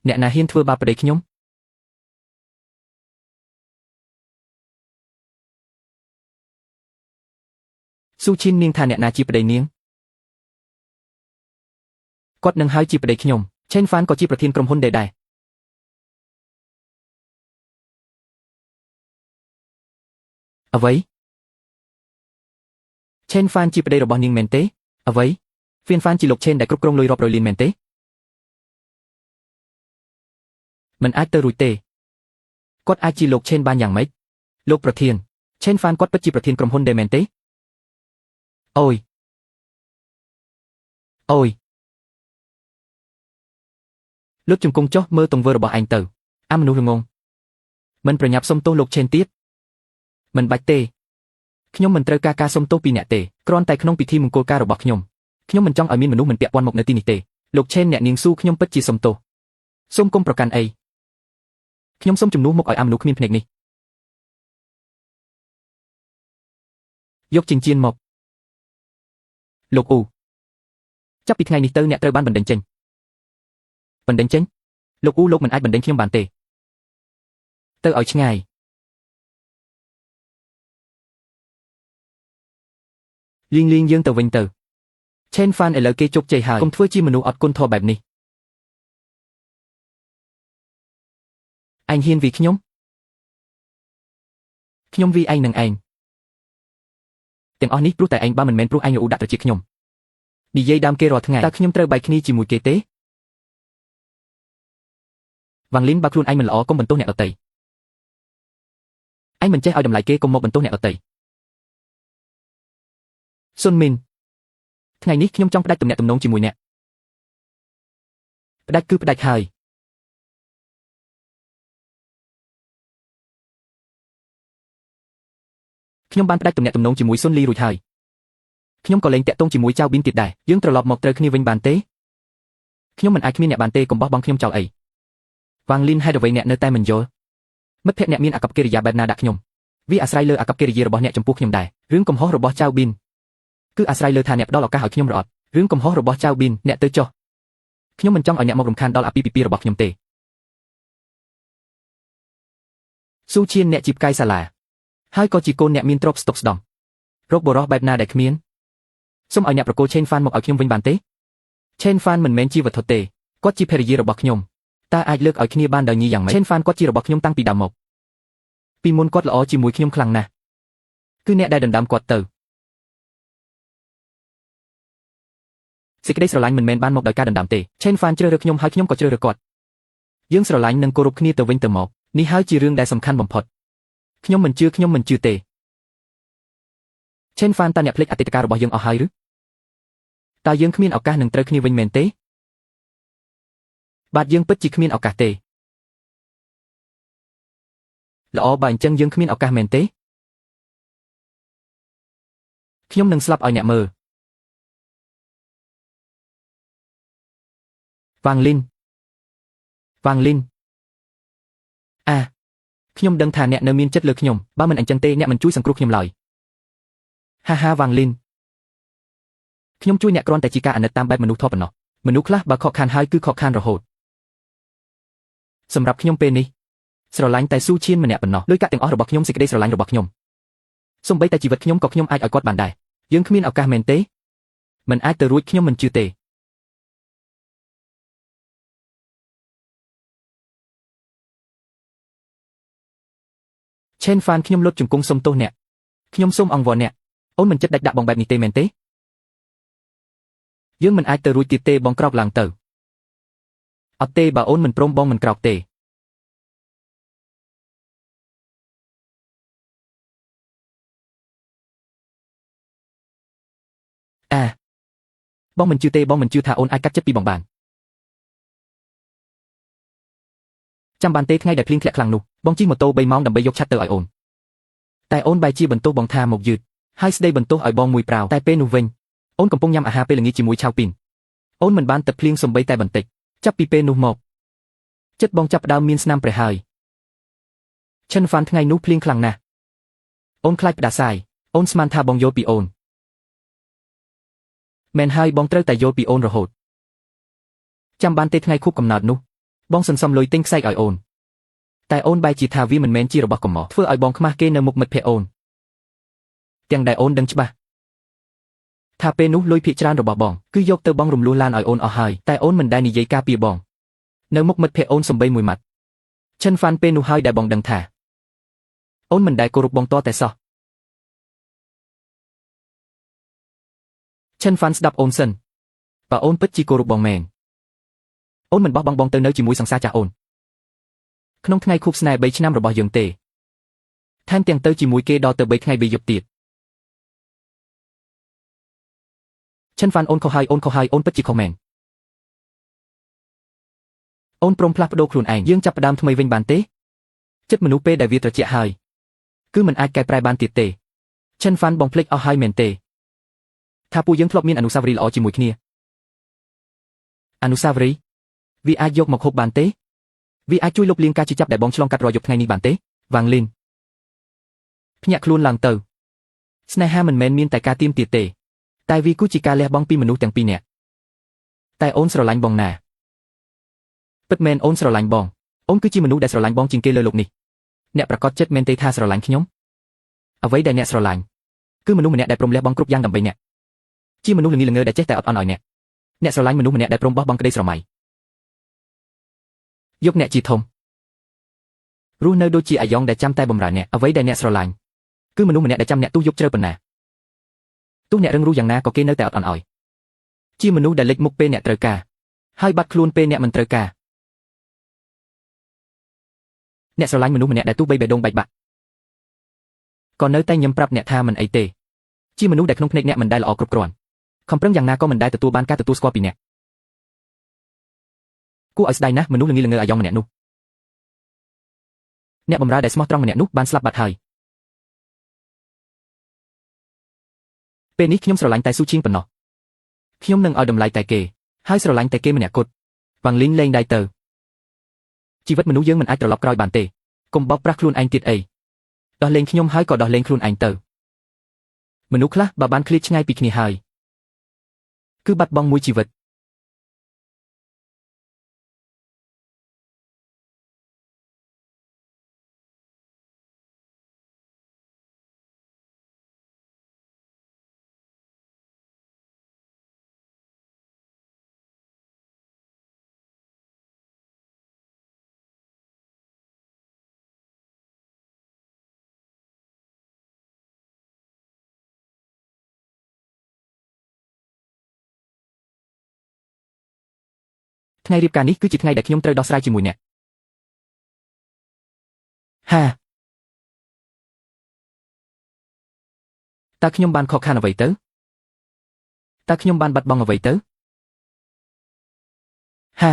អ្នកណាហ៊ានធ្វើបាបប្តីខ្ញុំស៊ូឈីននាងថាអ្នកណាជាប្តីនាងគាត់នឹងហើយជាប្តីខ្ញុំ Chen Fan ក៏ជាប្រធានក្រុមហ៊ុនដែរអ្វី Chen Fan ជាប្តីរបស់នាងមែនទេអ្វី Fan ជាលោក Chen ដែលគ្រប់គ្រងលុយរាប់រយលានមែនទេមិនអាចទៅរួចទេគាត់អាចជាលោក Chen បានយ៉ាងម៉េចលោកប្រធាន Chen Fan គាត់ពិតជាប្រធានក្រុមហ៊ុនដែរមែនទេអូយលុតជង្គង់ចុះមើលទង្វើរបស់ឯងទៅអាមនុស្សល្ងងមិនប្រញាប់សុំទោសលោក Chen ទៀតមិនបាច់ទេខ្ញុំមិនត្រូវការសុំទោសពីអ្នកទេគ្រាន់តែក្នុងពិធីមង្គលការរបស់ខ្ញុំមិនចង់ឲ្យមានមនុស្សមិនពាក់ព័ន្ធមកនៅទីនេះទេលោក Chen អ្នកនាងស៊ូខ្ញុំពិតជាសុំទោសសូមកុំប្រកាន់អីខ្ញុំសូមជំនួសមកឲ្យអាមនុស្សគ្មានភ្នែកនេះយកចិញ្ចៀនមកលោកអ៊ូចាប់ពីថ្ងៃនេះទៅអ្នកត្រូវបានបណ្ដេញចេញលោកអ៊ូលោកមិនអាចបណ្ដេញខ្ញុំបានទេទៅឲ្យឆ្ងាយលីងយើងទៅវិញទៅ Chen Fan ឥឡូវគេជោគជ័យហើយកុំធ្វើជាមនុស្សអត់គុណធម៌បែបនេះឯងហ៊ានវាខ្ញុំវាឯងនឹងឯងទាំងអស់នេះព្រោះតែឯងបើមិនមែនព្រោះឯងរអ៊ូដាក់ត្រចៀកខ្ញុំនិយាយដើមគេរាល់ថ្ងៃតើខ្ញុំត្រូវបែកគ្នាជាមួយគេទេវ៉ាងលីនបើខ្លួនឯងមិនល្អកុំបន្ទោសអ្នកដទៃឯងមិនចេះឲ្យតម្លៃគេកុំមកបន្ទោសអ្នកដទៃស៊ុនមីន ថ្ងៃនេះខ្ញុំចង់ផ្ដាច់ទំនាក់ទំនងជាមួយអ្នកផ្ដាច់គឺផ្ដាច់ហើយខ្ញុំបានផ្ដាច់ទំនាក់ទំនងជាមួយស៊ុនលីរួចហើយខ្ញុំក៏លែងតាក់ទងជាមួយចៅប៊ីនទៀតដែរយើងត្រឡប់មកត្រូវគ្នាវិញបានទេខ្ញុំមិនអាចគ្មានអ្នកបានទេកុំបោះបង់ខ្ញុំចោលអីវ៉ាងលីនហេតុអ្វីអ្នកនៅតែមិនយល់មិត្តភក្តិអ្នកមានអាកប្បកិរិយាបែបណាដាក់ខ្ញុំវាអាស្រ័យលើអាកប្បកិរិយារបស់អ្នកចំពោះខ្ញុំដែររឿងកំហុសរបស់ចៅប៊ីនគឺអាស្រ័យលើថាអ្នកផ្ដល់ឱកាសឲ្យខ្ញុំរត់រឿងកំហុសរបស់ចៅប៊ីនអ្នកទៅចុះខ្ញុំមិនចង់ឲ្យអ្នកមករំខានដល់អាពាហ៍ពិពាហ៍របស់ខ្ញុំទេស៊ូឈៀនអ្នកជីបកាយសាឡាហើយក៏ជាកូនអ្នកមានទ្រព្យស្តុកស្តម្ភរកបរោះបែបណាដែលគ្មានសូមឲ្យអ្នកប្រគល់ឆេនហ្វានមកឲ្យខ្ញុំវិញបានទេឆេនហ្វានមិនមែនជាវត្ថុទេគាត់ជាភរិយារបស់ខ្ញុំតើអាចលើកឲ្យគ្នាបានដោយញីយ៉ាងម៉េចឆេនហ្វានគាត់ជារបស់ខ្ញុំតាំងពីដើមមកពីមុនគាត់ល្អជាមួយខ្ញុំខ្លាំងណាស់គឺអ្នកដែលដណ្ដើមគាត់ទៅសេចក្តីស្រឡាញ់មិនមែនបានមកដោយការដណ្ដើមទេឆេនហ្វានជ្រើសរើសខ្ញុំហើយខ្ញុំក៏ជ្រើសរើសគាត់យើងស្រឡាញ់និងគោរពគ្នាទៅវិញទៅមកនេះហើយជារឿងដែលសំខាន់បំផុតខ្ញុំមិនជឿទេឆេនហ្វានតើអ្នកភ្លេចអតីតកាលរបស់យើងអស់ហើយឬតើយើងគ្មានឱកាសនឹងត្រូវគ្នាវិញមែនទេបាទយើងពិតជាគ្មានឱកាសទេល្អបើអញ្ចឹងយើងគ្មានឱកាសមែនទេខ្ញុំនឹងស្លាប់ឲ្យអ្នកមើលវ៉ាងលីនខ្ញុំដឹងថាអ្នកនៅមានចិត្តលើខ្ញុំបើមិនអញ្ចឹងទេអ្នកមិនជួយសង្គ្រោះខ្ញុំឡើយហាហាវ៉ាងលីនខ្ញុំជួយអ្នកគ្រាន់តែជាការអាណិតតាមបែបមនុស្សធម៌ប៉ុណ្ណោះមនុស្សខ្លះបើខកខានហើយគឺខកខានរហូតសម្រាប់ខ្ញុំពេលនេះស្រឡាញ់តែស៊ូឈៀនម្នាក់ប៉ុណ្ណោះដោយកាត់ទាំងអស់របស់ខ្ញុំសេចក្តីស្រឡាញ់របស់ខ្ញុំសូម្បីតែជីវិតខ្ញុំក៏ខ្ញុំអាចឲ្យគាត់បានដែរយើងគ្មានឱកាសមែនទេមិនអាចទៅរួចខ្ញុំមិនជឿទេឆេនហ្វានខ្ញុំលុតជង្គង់សុំទោសអ្នកខ្ញុំសូមអង្វរអ្នកអូនមិនចិត្តដាច់ដាក់បងបែបនេះទេមែនទេយើងមិនអាចទៅរួចទៀតទេបងក្រោកឡើងទៅអត់ទេបើអូនមិនព្រមបងមិនក្រោកទេបងមិនជឿទេបងមិនជឿថាអូនអាចកាត់ចិត្តពីបងបានចាំបានទេថ្ងៃដែលភ្លៀងធ្លាក់ខ្លាំងនោះបងជិះម៉ូតូ3ម៉ោងដើម្បីយកឆ័ត្រទៅឲ្យអូនតែអូនបែរជាបន្ទោសបងថាមកយឺតហើយស្ដីបន្ទោសឲ្យបងមួយប្រាវតែពេលនោះវិញអូនកំពុងញ៉ាំអាហារពេលល្ងាចជាមួយឆៅពីនអូនមិនបានទឹកភ្លៀងសំបីតែបន្តិចចាប់ពីពេលនោះមកចិត្តបងចាប់ផ្ដើមមានស្នាមប្រេះហើយឆិនហ្វានថ្ងៃនោះភ្លៀងខ្លាំងណាស់អូនខ្លាចផ្ដាសាយអូនស្មានថាបងយល់ពីអូនមែនហើយបងត្រូវតែយល់ពីអូនរហូតចាំបានទេថ្ងៃខួបកំណើតនោះបងសន្សំលុយទិញខ្សែកឲ្យអូនតែអូនបែរជាថាវាមិនមែនជារបស់កំមធ្វើឲ្យបងខ្មាស់គេនៅមុខមិត្តភក្តិអូនទាំងដែលអូនដឹងច្បាស់ថាពេលនោះលុយភាគច្រើនរបស់បងគឺយកទៅបងរំលោះឡានឲ្យអូនអស់ហើយតែអូនមិនដែលនិយាយការពារបងនៅមុខមិត្តភក្តិអូនសំបីមួយម៉ាត់ឆិនហ្វានពេលនោះហើយដែលបងដឹងថាអូនមិនដែលគោរពបងតតែសោះឆិនហ្វានស្ដាប់អូនសិនបើអូនពិតជាគោរពបងមែនអូនមិនបោះបង់បងទៅនៅជាមួយសង្សារចាស់អូនក្នុងថ្ងៃខួបស្នេហ៍3ឆ្នាំរបស់យើងទេថែមទាំងទៅជាមួយគេដល់ទៅ3ថ្ងៃ3យប់ទៀតឆិនហ្វានអូនខុសហើយអូនពិតជាខុសមែនអូនព្រមផ្លាស់ប្ដូរខ្លួនឯងយើងចាប់ផ្ដើមថ្មីវិញបានទេចិត្តមនុស្សពេលដែលវាត្រជាក់ហើយគឺមិនអាចកែប្រែបានទៀតទេឆិនហ្វានបងភ្លេចអស់ហើយមែនទេថាពួកយើងធ្លាប់មានអនុស្សាវរីយ៍ល្អជាមួយគ្នាអនុស្សាវរីយ៍វាអាចយកមកហូបបានទេវាអាចជួយលុបលាងការជិះចាប់ដែលបងឆ្លងកាត់រាល់យប់ថ្ងៃនេះបានទេវ៉ាងលីនភ្ញាក់ខ្លួនឡើងទៅស្នេហាមិនមែនមានតែការទាមទារទេតែវាគឺជាការលះបង់ពីមនុស្សទាំងពីរនាក់តែអូនស្រឡាញ់បងណាពិតមែនអូនស្រឡាញ់បងអូនគឺជាមនុស្សដែលស្រឡាញ់បងជាងគេលើโลกនេះអ្នកប្រកាសចិត្តមែនទេថាស្រឡាញ់ខ្ញុំអ្វីដែលអ្នកស្រឡាញ់គឺមនុស្សម្នាក់ដែលព្រមលះបង់គ្រប់យ៉ាងដើម្បីអ្នកជាមនុស្សល្ងីល្ងើដែលចេះតែអត់អន់ឲ្យអ្នកស្រឡាញ់មនុស្សម្នាក់ដែលព្រមបោះបង់ក្តីស្រមៃយកអ្នកជាធំរស់នៅដូចជាអាយ៉ងដែលចាំតែបម្រើអ្នកអ្វីដែលអ្នកស្រឡាញ់គឺមនុស្សម្នាក់ដែលចាំអ្នកទោះយប់ជ្រៅប៉ុណ្ណាទោះអ្នករឹងរូសយ៉ាងណាក៏គេនៅតែអត់អន់ឲ្យជាមនុស្សដែលលេចមុខពេលអ្នកត្រូវការហើយបាត់ខ្លួនពេលអ្នកមិនត្រូវការអ្នកស្រឡាញ់មនុស្សម្នាក់ដែលទោះបីបេះដូងបែកបាក់ក៏នៅតែញឹមប្រាប់អ្នកថាមិនអីទេជាមនុស្សដែលក្នុងភ្នែកអ្នកមិនដែលល្អគ្រប់គ្រាន់ខ ខំប្រឹងយ៉ាងណាក៏មិនដែលទទួលបានការទទួលស្គាល់ពីអ្នកគួរឲ្យស្ដាយណាស់មនុស្សល្ងីល្ងើអាយ៉ងម្នាក់នោះអ្នកបម្រើដែលស្មោះត្រង់ម្នាក់នោះបានស្លាប់បាត់ហើយពេលនេះខ្ញុំស្រឡាញ់តែស៊ូឈៀងប៉ុណ្ណោះខ្ញុំនឹងឲ្យតម្លៃតែគេហើយស្រឡាញ់តែគេម្នាក់គត់វ៉ាងលីងលែងដៃទៅជីវិតមនុស្សយើងមិនអាចត្រឡប់ក្រោយបានទេកុំបោកប្រាស់ខ្លួនឯងទៀតអីដោះលែងខ្ញុំហើយក៏ដោះលែងខ្លួនឯងទៅមនុស្សខ្លះបើបានឃ្លាតឆ្ងាយពីគ្នាហើយគឺបាត់បង់មួយជីវិតថ្ងៃរៀបការនេះគឺជាថ្ងៃដែលខ្ញុំត្រូវដោះស្រាយជាមួយអ្នកហាតើខ្ញុំបានខកខានអ្វីទៅតើខ្ញុំបានបាត់បង់អ្វីទៅហា